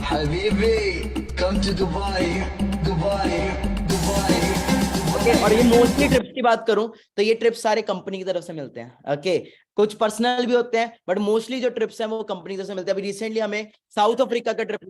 Habibi, come to Dubai, Dubai, Dubai. और ये मोस्टली ट्रिप्स की बात करूं तो ये ट्रिप्स सारे कंपनी की तरफ से मिलते हैं। ओके कुछ पर्सनल भी होते हैं बट मोस्टली जो ट्रिप्स हैं वो कंपनी की तरफ से मिलते हैं। अभी रिसेंटली हमें साउथ अफ्रीका का ट्रिप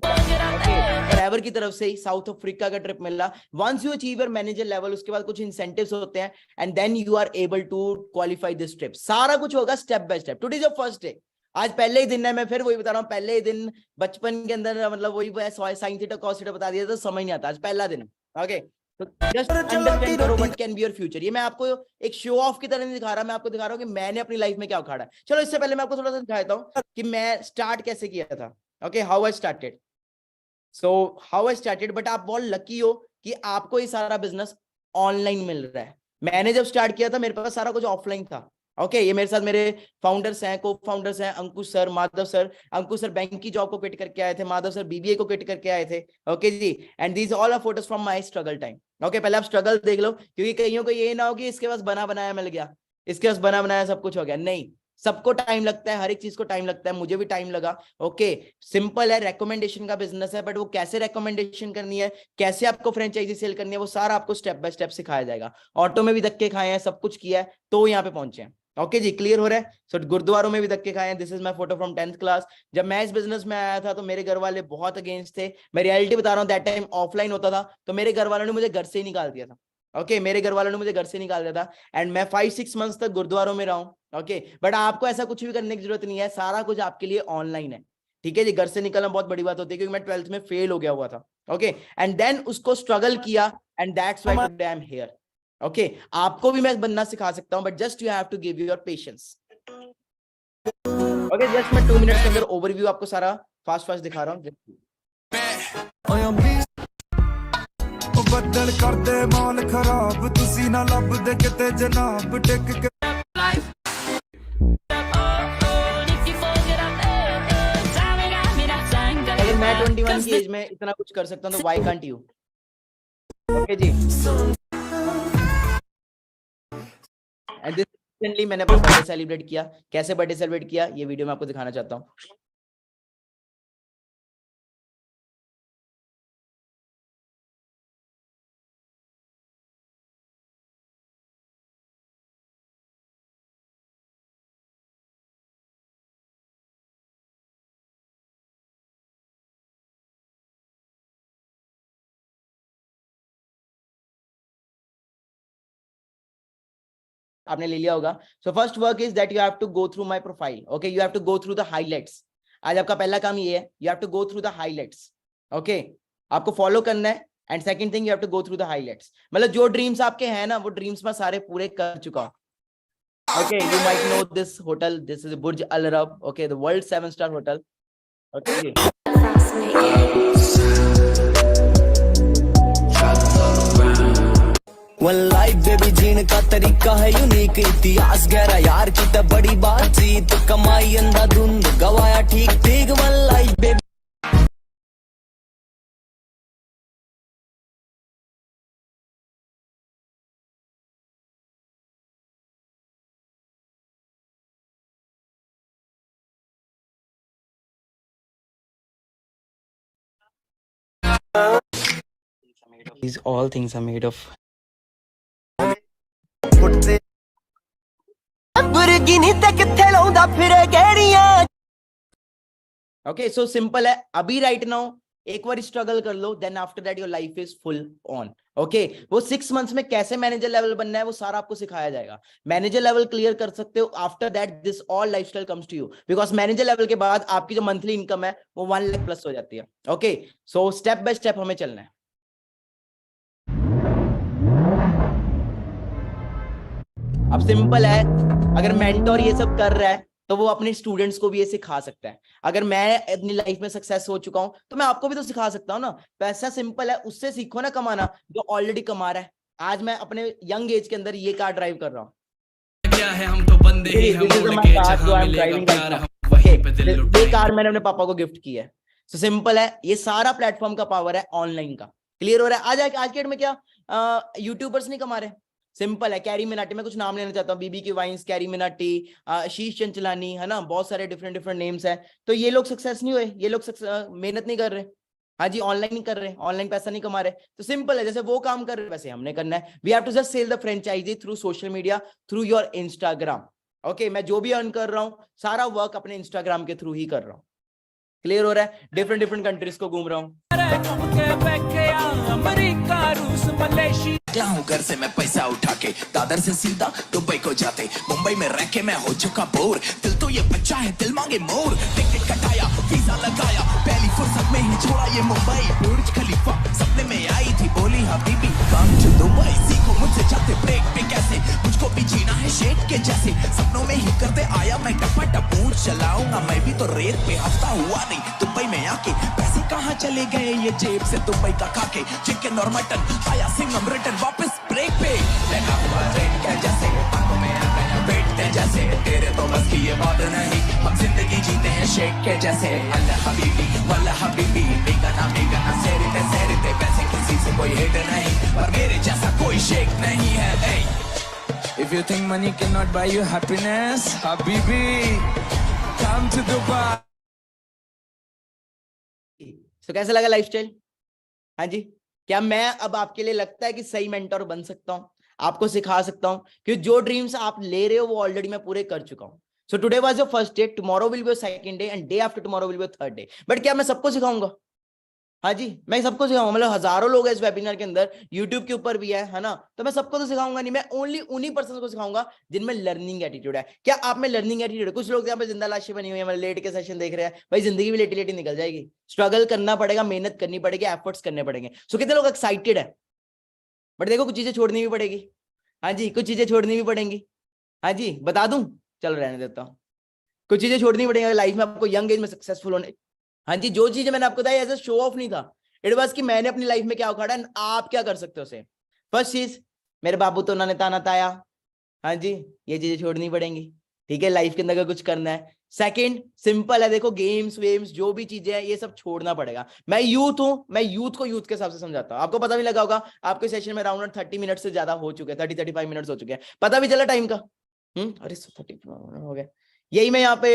ट्रैवल की तरफ से ही साउथ अफ्रीका का ट्रिप मिला। Once you achieve your manager level, उसके बाद कुछ इंसेंटिव्स होते हैं and then you are able to qualify this trip. सारा कुछ होगा step by step. Today is your first day, आज पहले ही दिन है। मैं फिर वही बता रहा हूँ, पहले ही दिन बचपन के अंदर मतलब वही साइन थीटा कॉस थीटा बता दिया तो समझ नहीं आता। आज पहला दिन है। ओके जस्ट अंडरस्टैंड करो what can be your future. ये मैं आपको एक शो ऑफ की तरह नहीं दिखा रहा, मैं आपको दिखा रहा हूँ कि मैंने अपनी लाइफ में क्या उखाड़ा है। चलो इससे पहले मैं आपको थोड़ा सा दिखाता हूँ कि मैं स्टार्ट कैसे किया था। Okay how I started. So how I started, but आप बहुत लकी हो कि आपको ये सारा बिजनेस ऑनलाइन मिल रहा है। मैंने जब स्टार्ट किया था मेरे पास सारा कुछ ऑफलाइन था। ओके ये मेरे साथ मेरे फाउंडर्स हैं, को फाउंडर्स हैं, Ankush sir, Madhav sir. Ankush sir bank की जॉब को क्विट करके आए थे, माधव सर बीबीए को क्विट करके आए थे। ओके जी and these all are photos from my struggle time. Okay पहले आप स्ट्रगल देख लो, क्योंकि कईयों को ये ना हो कि इसके पास बना बनाया मिल गया, इसके पास बना बनाया सब कुछ हो गया। नहीं, सबको टाइम लगता है, हर एक चीज को टाइम लगता है, मुझे भी टाइम लगा। ओके सिंपल है, रेकमेंडेशन का बिजनेस है, बट वो कैसे रेकमेंडेशन करनी है, कैसे आपको फ्रेंचाइजी सेल करनी है, वो सारा आपको स्टेप बाय स्टेप सिखाया जाएगा। ऑटो में भी धक्के खाए हैं, सब कुछ किया है तो यहाँ पे पहुंचे हैं। ओके जी क्लियर हो रहा है। सो गुरुद्वारों में भी धक्के खाए हैं। This is my photo from 10th class. जब मैं इस बिजनेस में आया था तो मेरे घर वाले बहुत अगेंस्ट थे। मैं रियलिटी बता रहा हूँ, दैट टाइम ऑफलाइन होता था तो मेरे घर वालों ने मुझे घर से ही निकाल दिया था। ओके मेरे घर वालों ने मुझे घर से निकाल दिया था एंड मैं 5-6 मंथ्स तक गुरुद्वारों में रहा हूँ। ओके बट आपको ऐसा कुछ भी करने की जरूरत नहीं है, सारा कुछ आपके लिए ऑनलाइन है। ठीक है जी, घर से निकलना बहुत बड़ी बात होती है, क्योंकि मैं 12th में फेल हो गया हुआ था। ओके एंड देन उसको स्ट्रगल किया and that's why today I am here. Okay आपको भी मैं बनना सिखा सकता हूं, but just you have to give your patience. Okay just मैं 2 मिनट्स के अंदर ओवरव्यू आपको सारा फास्ट दिखा रहा हूं। बदल कर दे माल खराब, तुसी ना लब दे किते जनाब टिक के। अगर मैं 21 की एज में इतना कुछ कर सकता हूं तो व्हाई कांट यू। ओके जी एंड दिस रिसेंटली मैंने अपना बर्थडे सेलिब्रेट किया। कैसे बर्थडे सेलिब्रेट किया ये वीडियो मैं आपको दिखाना चाहता हूँ। आपने ले लिया होगा। So first work is that you have to go through my profile. Okay you have to go through the highlights. आज आपका पहला काम ये है, you have to go through the highlights. Okay आपको फॉलो करना है and second thing you have to go through the highlights. मतलब जो ड्रीम्स आपके हैं ना, वो ड्रीम्स मैं सारे पूरे कर चुका हूं। Okay you might know this hotel, this is Burj Al Arab. Okay the world 7-star hotel. Okay life baby जीने का तरीका है यूनिक, इतिहास गहरा यार की तो बड़ी बातचीत कमाई आई अंधाधुंध गवाया ठीक ठीक one life baby These all things are made of. Okay, so simple है. अभी right now एक बार स्ट्रगल कर लो, then after that your life is full on. Okay, वो 6 months में कैसे मैनेजर लेवल बनना है वो सारा आपको सिखाया जाएगा. मैनेजर लेवल क्लियर कर सकते हो. After that this all lifestyle comes to you because manager level के बाद आपकी जो मंथली इनकम है वो 1 लाख प्लस हो जाती है. Okay, so step by step हमें चलना है. अब सिंपल है, अगर मेंटोर ये सब कर रहा है तो वो अपने स्टूडेंट्स को भी ये सिखा सकता है. अगर मैं अपनी लाइफ में सक्सेस हो चुका हूं तो मैं आपको भी तो सिखा सकता हूं ना. पैसा सिंपल है, उससे सीखो ना कमाना जो ऑलरेडी कमा रहा है. आज मैं अपने यंग एज के अंदर ये कार ड्राइव कर रहा हूँ. क्या है हम तो बंदे ही हम उड़ के जहां मिलेगा प्यार हम वहीं पे दिल ये लुटाएंगे. कार मैंने अपने पापा को गिफ्ट की है. तो सिंपल है, ये सारा प्लेटफॉर्म का पावर है ऑनलाइन का. क्लियर हो रहा है? आज के डेट में क्या यूट्यूबर्स नहीं कमा रहे. सिंपल है, कैरी मिनाटी, मैं कुछ नाम लेना चाहता हूँ, बीबी की वाइन्स, कैरी मिनाटी, आशीष चंचलानी, है ना, बहुत सारे डिफरेंट डिफरेंट नेम्स हैं. तो ये लोग सक्सेस नहीं हुए, ये लोग मेहनत नहीं कर रहे. हाँ जी, ऑनलाइन नहीं कर रहे, ऑनलाइन पैसा नहीं कमा रहे. तो सिंपल है, जैसे वो काम कर रहे वैसे हमने करना है. We have to just sell the franchise through social media, through your Instagram. Okay, मैं जो भी अर्न कर रहा हूँ सारा वर्क अपने इंस्टाग्राम के थ्रू ही कर रहा हूँ. क्लियर हो रहा है? डिफरेंट डिफरेंट कंट्रीज को घूम रहा हूँ. निकला हूँ घर से मैं पैसा उठा के, दादर से सीधा दुबई को जाते, मुंबई में रह के मैं हो चुका बोर. दिल तो ये बच्चा है, दिल मांगे मोर. टिकट कटाया, वीजा लगाया, पहली फुर्सत में ही छोड़ा ये मुंबई. बुर्ज खलीफा सपने में आई थी, बोली हबीबी कम टू दुबई. सीखो मुझसे जाते ब्रेक पे कैसे, मुझको भी जीना है शेख के जैसे. सपनों में ही करते आया मैं टपा टपूर चलाऊंगा मैं भी तो रेत पे. हफ्ता हुआ नहीं दुबई में आके, पैसे कहाँ चले गए ये जेब से दुबई का खाके. चिकन और मटन खाया, सिंगम रिटर्न वापस ब्रेक पे. लगा हुआ रेट क्या जैसे, आंखों में आ गया बैठते जैसे. तेरे तो बस की ये बात नहीं, हम जिंदगी जीते हैं शेख के जैसे. अल्लाह हबीबी वल्लाह हबीबी, बेगाना सेरिते वैसे किसी से कोई हेट नहीं, पर मेरे जैसा कोई शेख नहीं है. If you think money cannot buy you happiness, Habibi, come to Dubai. तो कैसा लगा लाइफस्टाइल? हाँ जी, क्या मैं अब आपके लिए लगता है कि सही मेंटर बन सकता हूं, आपको सिखा सकता हूं? क्योंकि जो ड्रीम्स आप ले रहे हो वो ऑलरेडी मैं पूरे कर चुका हूं. So today was your first day, tomorrow will be your second day and day after tomorrow will be your third day. But क्या मैं सबको सिखाऊंगा? हाँ जी, मैं सबको सिखाऊंगा. मतलब हजारों लोग हैं इस वेबिनार के अंदर, यूट्यूब के ऊपर भी है ना. तो मैं सबको तो सिखाऊंगा नहीं, मैं ओनली उन्हीं पर्सन को सिखाऊंगा जिनमें लर्निंग एटीट्यूड है. क्या आप में लर्निंग एटीट्यूड है? कुछ लोग यहाँ पे जिंदा लाशें बनी हुई है, लेट के सेशन देख रहे हैं. भाई जिंदगी भी लेटी लेटी निकल जाएगी. स्ट्रगल करना पड़ेगा, मेहनत करनी पड़ेगी, एफर्ट्स करने पड़ेंगे. सो कितने लोग एक्साइटेड है? बट देखो कुछ चीजें छोड़नी भी पड़ेगी. हाँ जी, कुछ चीजें छोड़नी भी पड़ेंगी. हाँ जी, बता दूं? चलो रहने देता हूँ. कुछ चीजें छोड़नी पड़ेंगी लाइफ में आपको यंग एज में सक्सेसफुल होने. हाँ जी, जो चीजें मैंने आपको बताई एज अ शो ऑफ नहीं था, इट वाज कि मैंने अपनी लाइफ में क्या उखाड़ा है, आप क्या कर सकते हो उसे. फर्स्ट चीज, मेरे बाबू तो ना ताना ताया. हाँ जी, ये चीजें छोड़नी पड़ेंगी. ठीक है, लाइफ के अंदर अगर कुछ करना है. सेकंड, सिंपल है, देखो गेम्स वेम्स जो भी चीजें हैं ये सब छोड़ना पड़ेगा. मैं यूथ हूं, मैं यूथ को यूथ के हिसाब से समझाता हूं. आपको पता भी लगा होगा, आपके सेशन में अराउंड 30 मिनट से ज्यादा हो चुके हैं, 30-35 मिनट हो चुके हैं. पता भी चला टाइम का. अरे 30 हो गया. यही मैं यहाँ पे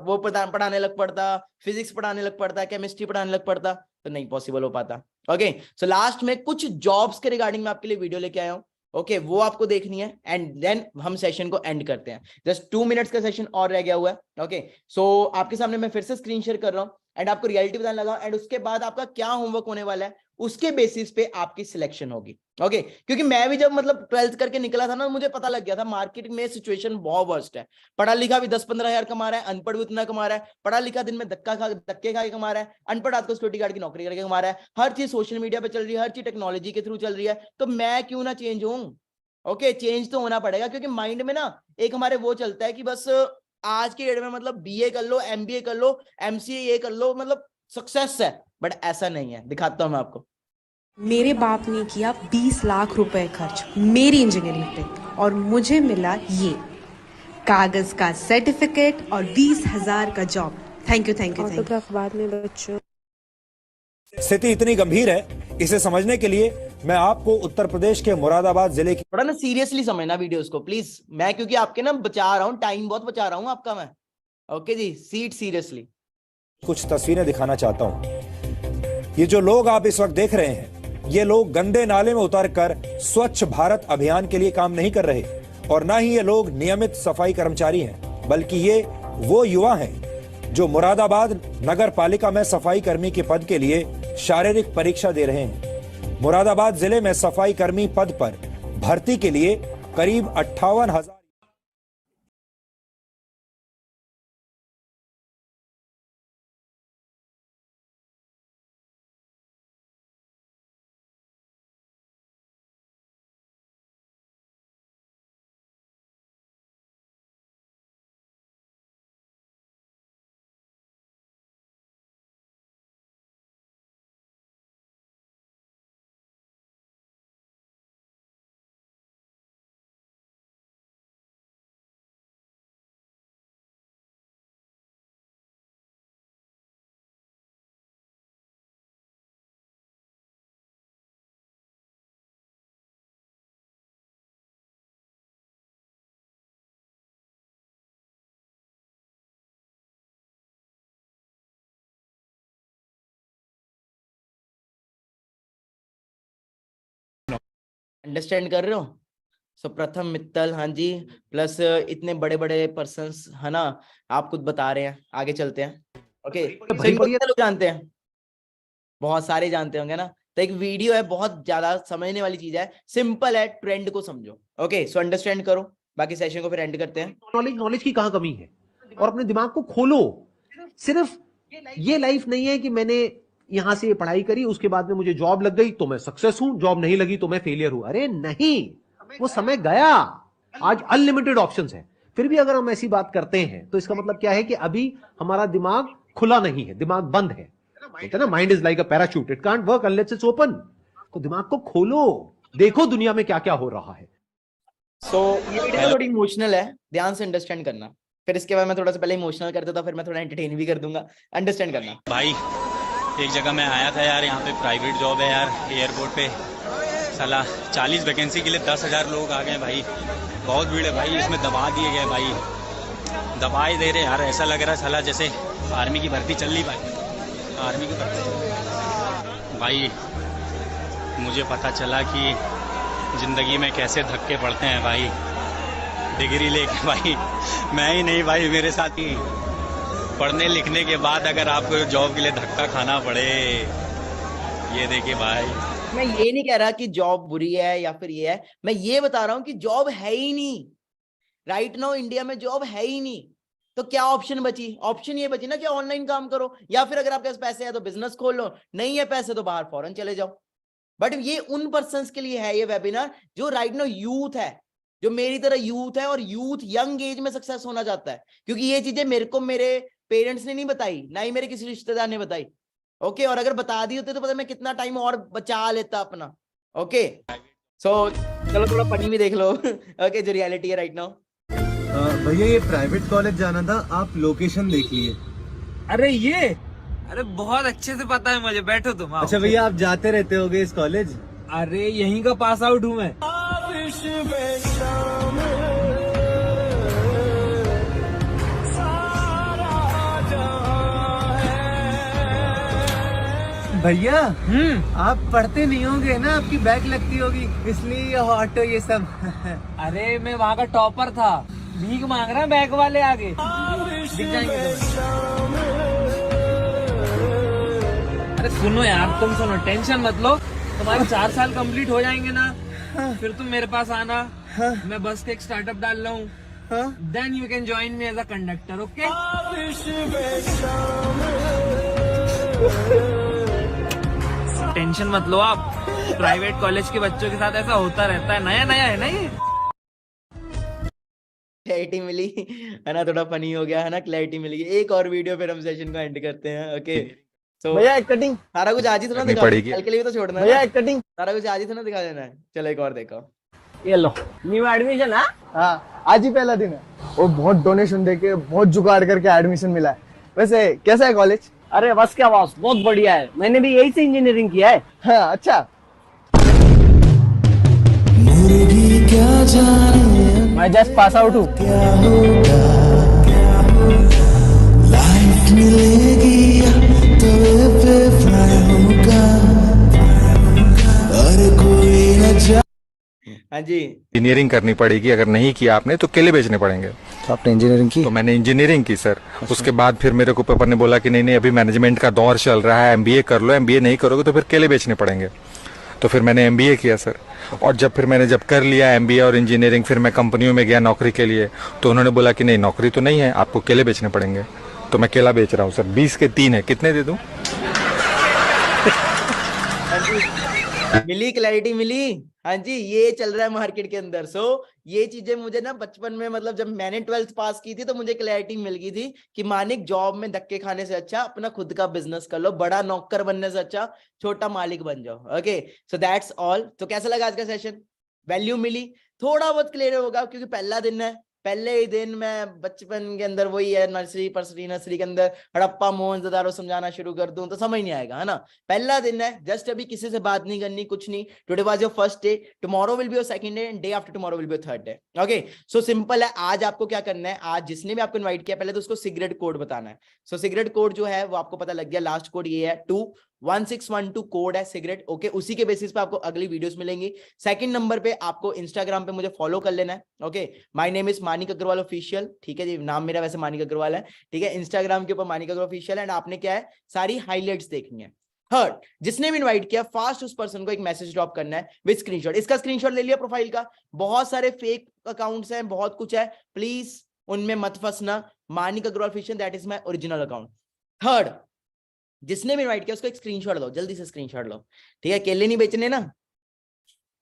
वो पढ़ाने लग पड़ता, फिजिक्स पढ़ाने लग पड़ता, केमिस्ट्री पढ़ाने लग पड़ता, तो नहीं पॉसिबल हो पाता. ओके, सो लास्ट में कुछ जॉब्स के रिगार्डिंग में आपके लिए वीडियो लेके आया हूँ. ओके, वो आपको देखनी है एंड देन हम सेशन को एंड करते हैं. जस्ट 2 मिनट्स का सेशन और रह गया हुआ है. ओके, सो आपके सामने मैं फिर से स्क्रीन शेयर कर रहा हूँ एंड आपको रियलिटी बताने लगा एंड उसके बाद आपका क्या होमवर्क होने वाला है उसके बेसिस पे आपकी सिलेक्शन होगी. ओके, क्योंकि मैं भी जब मतलब 12th करके निकला था ना, मुझे पता लग गया था मार्केट में सिचुएशन बहुत वर्स्ट है. पढ़ा लिखा भी 10-15 हजार कमा रहा है, अनपढ़ भी उतना कमा रहा है. पढ़ा लिखा दिन में धक्के खा के कमा रहा है, अनपढ़ रात को सिक्योरिटी गार्ड की नौकरी करके कमा रहा है. हर चीज सोशल मीडिया पे चल रही है, हर चीज टेक्नोलॉजी के थ्रू चल रही है. तो मैं क्यों ना चेंज हूँ? ओके, चेंज तो होना पड़ेगा, क्योंकि माइंड में ना एक हमारे वो चलता है कि बस आज के डेट में मतलब बीए कर लो, एमबीए कर लो, एमसीए कर लो, मतलब सक्सेस है. बट ऐसा नहीं है, दिखाता हूं मैं आपको. मेरे बाप ने किया 20 लाख रुपए खर्च मेरी इंजीनियरिंग पे और मुझे मिला ये. कागज का सर्टिफिकेट और 20,000 का job. Thank you thank you thank you. बाद में बच्चों। स्थिति इतनी गंभीर है, इसे समझने के लिए मैं आपको उत्तर प्रदेश के मुरादाबाद जिले की थोड़ा ना सीरियसली समझना वीडियोस को प्लीज। मैं क्योंकि आपके ना बचा रहा हूँ, टाइम बहुत बचा रहा हूँ आपका मैं। ओके जी, सीट सीरियसली। कुछ तस्वीरें दिखाना चाहता हूँ। ये जो लोग आप इस वक्त देख रहे हैं, ये लोग गंदे नाले में उतरकर स्वच्छ भारत अभियान के लिए काम नहीं कर रहे, और ना ही ये लोग नियमित सफाई कर्मचारी हैं, बल्कि ये वो युवा हैं जो मुरादाबाद नगर पालिका में सफाई कर्मी के पद के लिए शारीरिक परीक्षा दे रहे हैं। मुरादाबाद जिले में सफाई कर्मी पद पर भर्ती के लिए करीब 58,000। अंडरस्टैंड कर रहे हो? सो प्रथम मित्तल, हाँ जी, प्लस इतने बड़े बड़े पर्सन्स है ना, आप खुद बता रहे हैं। आगे चलते हैं। ओके, लोग जानते हैं, बहुत सारे जानते होंगे ना। तो एक वीडियो है, बहुत ज्यादा समझने वाली चीज है, सिंपल है, ट्रेंड को समझो। ओके, सो अंडरस्टैंड करो, बाकी सेशन को फिर एंड करते हैं। नॉलेज की कहां कमी है, और अपने दिमाग को खोलो। सिर्फ ये लाइफ नहीं है कि मैंने यहां से पढ़ाई करी, उसके बाद में मुझे जॉब लग गई तो मैं सक्सेस हूं, जॉब नहीं लगी तो मैं फेलियर हूं। अरे नहीं, वो समय गया। आज अनलिमिटेड ऑप्शंस है। फिर भी अगर हम ऐसी बात करते हैं तो इसका मतलब क्या है कि अभी हमारा दिमाग खुला नहीं है, दिमाग बंद है। बोलते हैं ना, mind is like a parachute, it can't work unless it's open. तो दिमाग को खोलो, देखो दुनिया में क्या क्या हो रहा है। सो ये वीडियो थोड़ी इमोशनल है, ध्यान से अंडरस्टैंड करना। फिर इसके बाद मैं थोड़ा सा पहले इमोशनल कर देता, फिर मैं थोड़ा एंटरटेन भी कर दूंगा। अंडरस्टैंड करना भाई। एक जगह मैं आया था यार, यहाँ पे प्राइवेट जॉब है यार, एयरपोर्ट पे। साला 40 वैकेंसी के लिए 10,000 लोग आ गए भाई, बहुत भीड़ है भाई। इसमें दबा दिए गए भाई, दबा ही दे रहे यार। ऐसा लग रहा है साला जैसे आर्मी की भर्ती चल रही भाई, आर्मी की भर्ती। भाई मुझे पता चला कि जिंदगी में कैसे धक्के पड़ते हैं भाई, डिग्री लेके भाई। मैं ही नहीं भाई, मेरे साथ ही पढ़ने लिखने के बाद अगर आपको जॉब के लिए धक्का खाना पड़े, ये देखिए भाई। मैं ये नहीं कह रहा कि जॉब बुरी है या फिर ये है, मैं ये बता रहा हूँ कि जॉब है ही नहीं। राइट नाउ इंडिया में जॉब है ही नहीं। तो क्या ऑप्शन बची? ऑप्शन ये बची ना कि ऑनलाइन काम करो, या फिर अगर आपके पास पैसे है तो बिजनेस खोल लो, नहीं है पैसे तो बाहर फॉरेन चले जाओ। बट ये उन पर्सन्स के लिए है ये वेबिनार जो राइट नाउ यूथ है, जो मेरी तरह यूथ है, और यूथ यंग एज में सक्सेस होना चाहता है। क्योंकि ये चीजें मेरे को मेरे पेरेंट्स ने नहीं बताई, ना ही मेरे किसी रिश्तेदार ने बताई। ओके, और अगर बता दी होते तो पता मैं कितना टाइम और बचा लेता अपना। ओके, सो चलो थोड़ा फनी भी देख लो। ओके, जो रियलिटी है राइट नाउ। भैया ये प्राइवेट कॉलेज जाना था, आप लोकेशन देख लिए। अरे ये, अरे बहुत अच्छे से पता है मुझे, बैठो तुम। अच्छा भैया, आप जाते रहते होगे इस कॉलेज? अरे यहीं का पास आउट हूँ मैं। भैया आप पढ़ते नहीं होंगे ना, आपकी बैक लगती होगी, इसलिए ऑटो ये सब। अरे मैं वहाँ का टॉपर था, भीख मांग रहा बैग वाले आगे, दिख जाएंगे तुम्हें। अरे सुनो यार, तुम सुनो, टेंशन मत लो, तुम्हारे 4 साल कंप्लीट हो जाएंगे ना, फिर तुम मेरे पास आना। मैं बस का एक स्टार्टअप डाल रहा हूँ, then you can join me as a conductor. Okay, tension मत लो आप, प्राइवेट कॉलेज के बच्चों के साथ ऐसा होता रहता है, नया नया है ना ये। क्लैरिटी मिली है ना, थोड़ा फनी हो गया है ना, क्लैरिटी मिली। एक और वीडियो फिर हम सेशन को एंड करते हैं। ओके, सो भैया एक कटिंग, सारा कुछ आज ही तो ना दिखा, कल के लिए तो छोड़ना है भैया। एक कटिंग, सारा कुछ आज ही तो ना दिखा देना है। चलो एक और देखो, ये लो न्यू एडमिशन। हाँ, आज ही पहला दिन है। वो बहुत डोनेशन देके बहुत जुगाड़ करके एडमिशन मिला है। वैसे कैसा है कॉलेज? अरे बस क्या बॉस, बहुत बढ़िया है। मैंने भी यही से इंजीनियरिंग किया है। हाँ अच्छा। मैं जस्ट पास आउट हूँ। हाँ जी, इंजीनियरिंग करनी पड़ेगी, अगर नहीं किया आपने तो केले बेचने पड़ेंगे। तो आपने इंजीनियरिंग की? तो मैंने इंजीनियरिंग की सर। उसके बाद फिर मेरे को पापा ने बोला कि नहीं नहीं, अभी मैनेजमेंट का दौर चल रहा है, एमबीए कर लो, एमबीए नहीं करोगे तो फिर केले बेचने पड़ेंगे। तो फिर मैंने एमबीए किया सर। और जब मैंने कर लिया एमबीए और इंजीनियरिंग, फिर मैं कंपनियों में गया नौकरी के लिए, तो उन्होंने बोला कि नहीं नौकरी तो नहीं है, आपको केले बेचने पड़ेंगे। तो मैं केला बेच रहा हूँ सर। 20 के 3 है, कितने दे दूं? मिली क्लैरिटी मिली। हाँ जी, ये चल रहा है मार्केट के अंदर। सो ये चीजें मुझे ना बचपन में, मतलब जब मैंने 12th पास की थी तो मुझे क्लैरिटी मिल गई थी कि मानिक जॉब में धक्के खाने से अच्छा अपना खुद का बिजनेस कर लो, बड़ा नौकर बनने से अच्छा छोटा मालिक बन जाओ। Okay, so that's all. तो कैसा लगा आज का सेशन? वैल्यू मिली? थोड़ा बहुत क्लियर होगा क्योंकि पहला दिन है। पहले ही दिन मैं बचपन के अंदर वही है, नर्सरी के अंदर हड़प्पा मोहनजोदारो समझाना शुरू कर दूं तो समझ नहीं आएगा, है ना। पहला दिन है, जस्ट अभी किसी से बात नहीं करनी, कुछ नहीं। Today was your first day, tomorrow will be your second day and day after tomorrow will be your third day. Okay, so simple है। आज आपको क्या करना है, आज जिसने भी आपको इन्वाइट किया पहले तो उसको सिगरेट कोड बताना है। सो सिगरेट कोड जो है वो आपको पता लग गया, लास्ट कोड ये है 21612 कोड है सिगरेट। ओके, उसी के बेसिस पे आपको अगली वीडियोस मिलेंगी। सेकंड नंबर पे आपको इंस्टाग्राम पे मुझे फॉलो कर लेना है। Okay, my name is Manik Agarwal official. ठीक है जी, नाम मेरा वैसे मानिक अग्रवाल है। ठीक है, इंस्टाग्राम के ऊपर मानिक अग्रवाल ऑफिशियल। एंड आपने क्या है, सारी हाईलाइट्स देखनी है। थर्ड, जिसने भी इनवाइट किया फास्ट उस पर्सन को एक मैसेज ड्रॉप करना है विद स्क्रीनशॉट। इसका स्क्रीनशॉट ले लिया प्रोफाइल का। बहुत सारे फेक अकाउंट्स हैं, बहुत कुछ है, प्लीज उनमें मत फंसना। Manik Agarwal official, that is my original account. Third, जिसने भी इनवाइट किया उसको एक स्क्रीनशॉट लो, जल्दी से स्क्रीनशॉट लो। ठीक है, केले नहीं बेचने ना,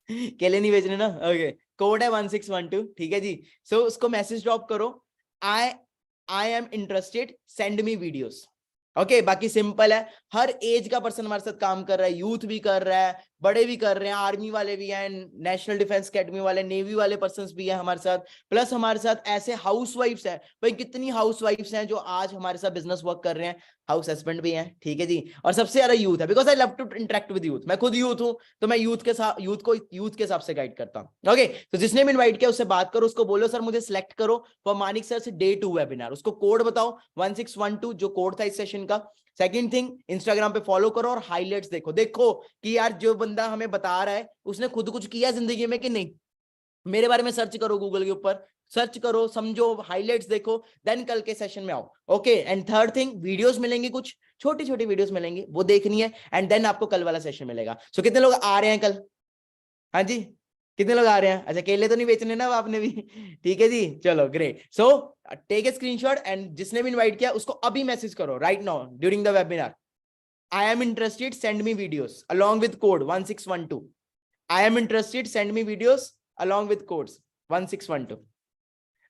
केले नहीं बेचने ना। ओके, कोड है 1612। ठीक है जी। सो उसको मैसेज ड्रॉप करो, आई am interested, send me videos. Okay, बाकी सिंपल है। हर एज का पर्सन हमारे साथ काम कर रहा है, यूथ भी कर रहा है, बड़े भी कर रहे हैं, आर्मी वाले भी हैं, नेशनल डिफेंस अकेडमी वाले, नेवी वाले पर्संस भी हैं हमारे साथ। प्लस हमारे साथ ऐसे हाउसवाइफ्स हैं, भाई कितनी हाउसवाइफ्स हैं जो आज हमारे साथ बिजनेस वर्क कर रहे हैं, हाउस हस्बैंड भी हैं। ठीक है जी, और सबसे ज्यादा यूथ है, because I love to interact with youth. मैं खुद यूथ हूं तो मैं यूथ के साथ, यूथ के हिसाब से गाइड करता हूं। ओके, तो जिसने भी इन्वाइट किया उससे बात करो, उसको बोलो सर मुझे सिलेक्ट करो फॉर मानिक सर से डे 2 वेबिनार। उसको कोड बताओ 1612 जो कोड था इस सेशन का। सेकंड थिंग, इंस्टाग्राम पे फॉलो करो और हाईलाइट्स देखो। देखो कि यार जो बंदा हमें बता रहा है उसने खुद कुछ किया जिंदगी में कि नहीं। मेरे बारे में सर्च करो, गूगल के ऊपर सर्च करो, समझो, हाईलाइट्स देखो, देन कल के सेशन में आओ। Okay, and third thing, videos मिलेंगी, कुछ छोटी छोटी वीडियोस मिलेंगी, वो देखनी है, एंड देन आपको कल वाला सेशन मिलेगा। सो कितने लोग आ रहे हैं कल? हाँ जी, कितने लोग आ रहे हैं? अच्छा, केले तो नहीं बेचने ना आपने भी? ठीक है जी, चलो great. So take a screenshot and जिसने भी इनवाइट किया उसको अभी मैसेज करो right now during the webinar, I am interested, send me videos along with code 1612। I am interested, send me videos along with codes 1612।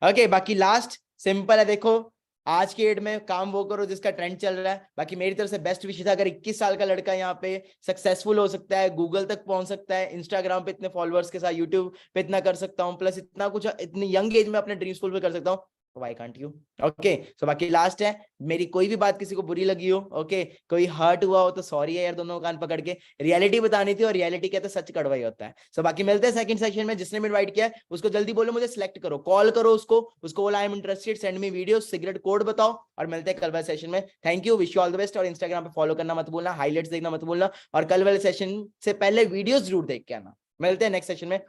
Okay, बाकी last simple है। देखो, आज के डेट में काम वो करो जिसका ट्रेंड चल रहा है। बाकी मेरी तरफ से बेस्ट विशेष, अगर 21 साल का लड़का यहाँ पे सक्सेसफुल हो सकता है, गूगल तक पहुंच सकता है, इंस्टाग्राम पे इतने फॉलोअर्स के साथ, यूट्यूब पे इतना कर सकता हूँ, प्लस इतना कुछ इतनी यंग एज में अपने ड्रीम्स फुलफिल कर सकता हूँ, व्हाई कांट यू? ओके, सो बाकी लास्ट है, मेरी कोई भी बात किसी को बुरी लगी हो, ओके, कोई हर्ट हुआ हो तो सॉरी है यार, दोनों कान पकड़ के रियलिटी बतानी थी, और रियलिटी कहते सच कड़वा ही होता है। सो बाकी मिलते हैं सेकंड सेशन में। जिसने भी इनवाइट किया है उसको जल्दी बोलो मुझे सिलेक्ट करो, कॉल करो उसको बोला आई am interested, send me video, cigarette code बताओ, और मिलते हैं कल वाले सेशन में। Thank you, wish you all the best. और इंस्टाग्राम पे फॉलो करना मत भूलना, हाईलाइट्स देखना मत भूलना, और कल वाले सेशन से पहले वीडियोस जरूर देख के आना। मिलते हैं नेक्स्ट सेशन में।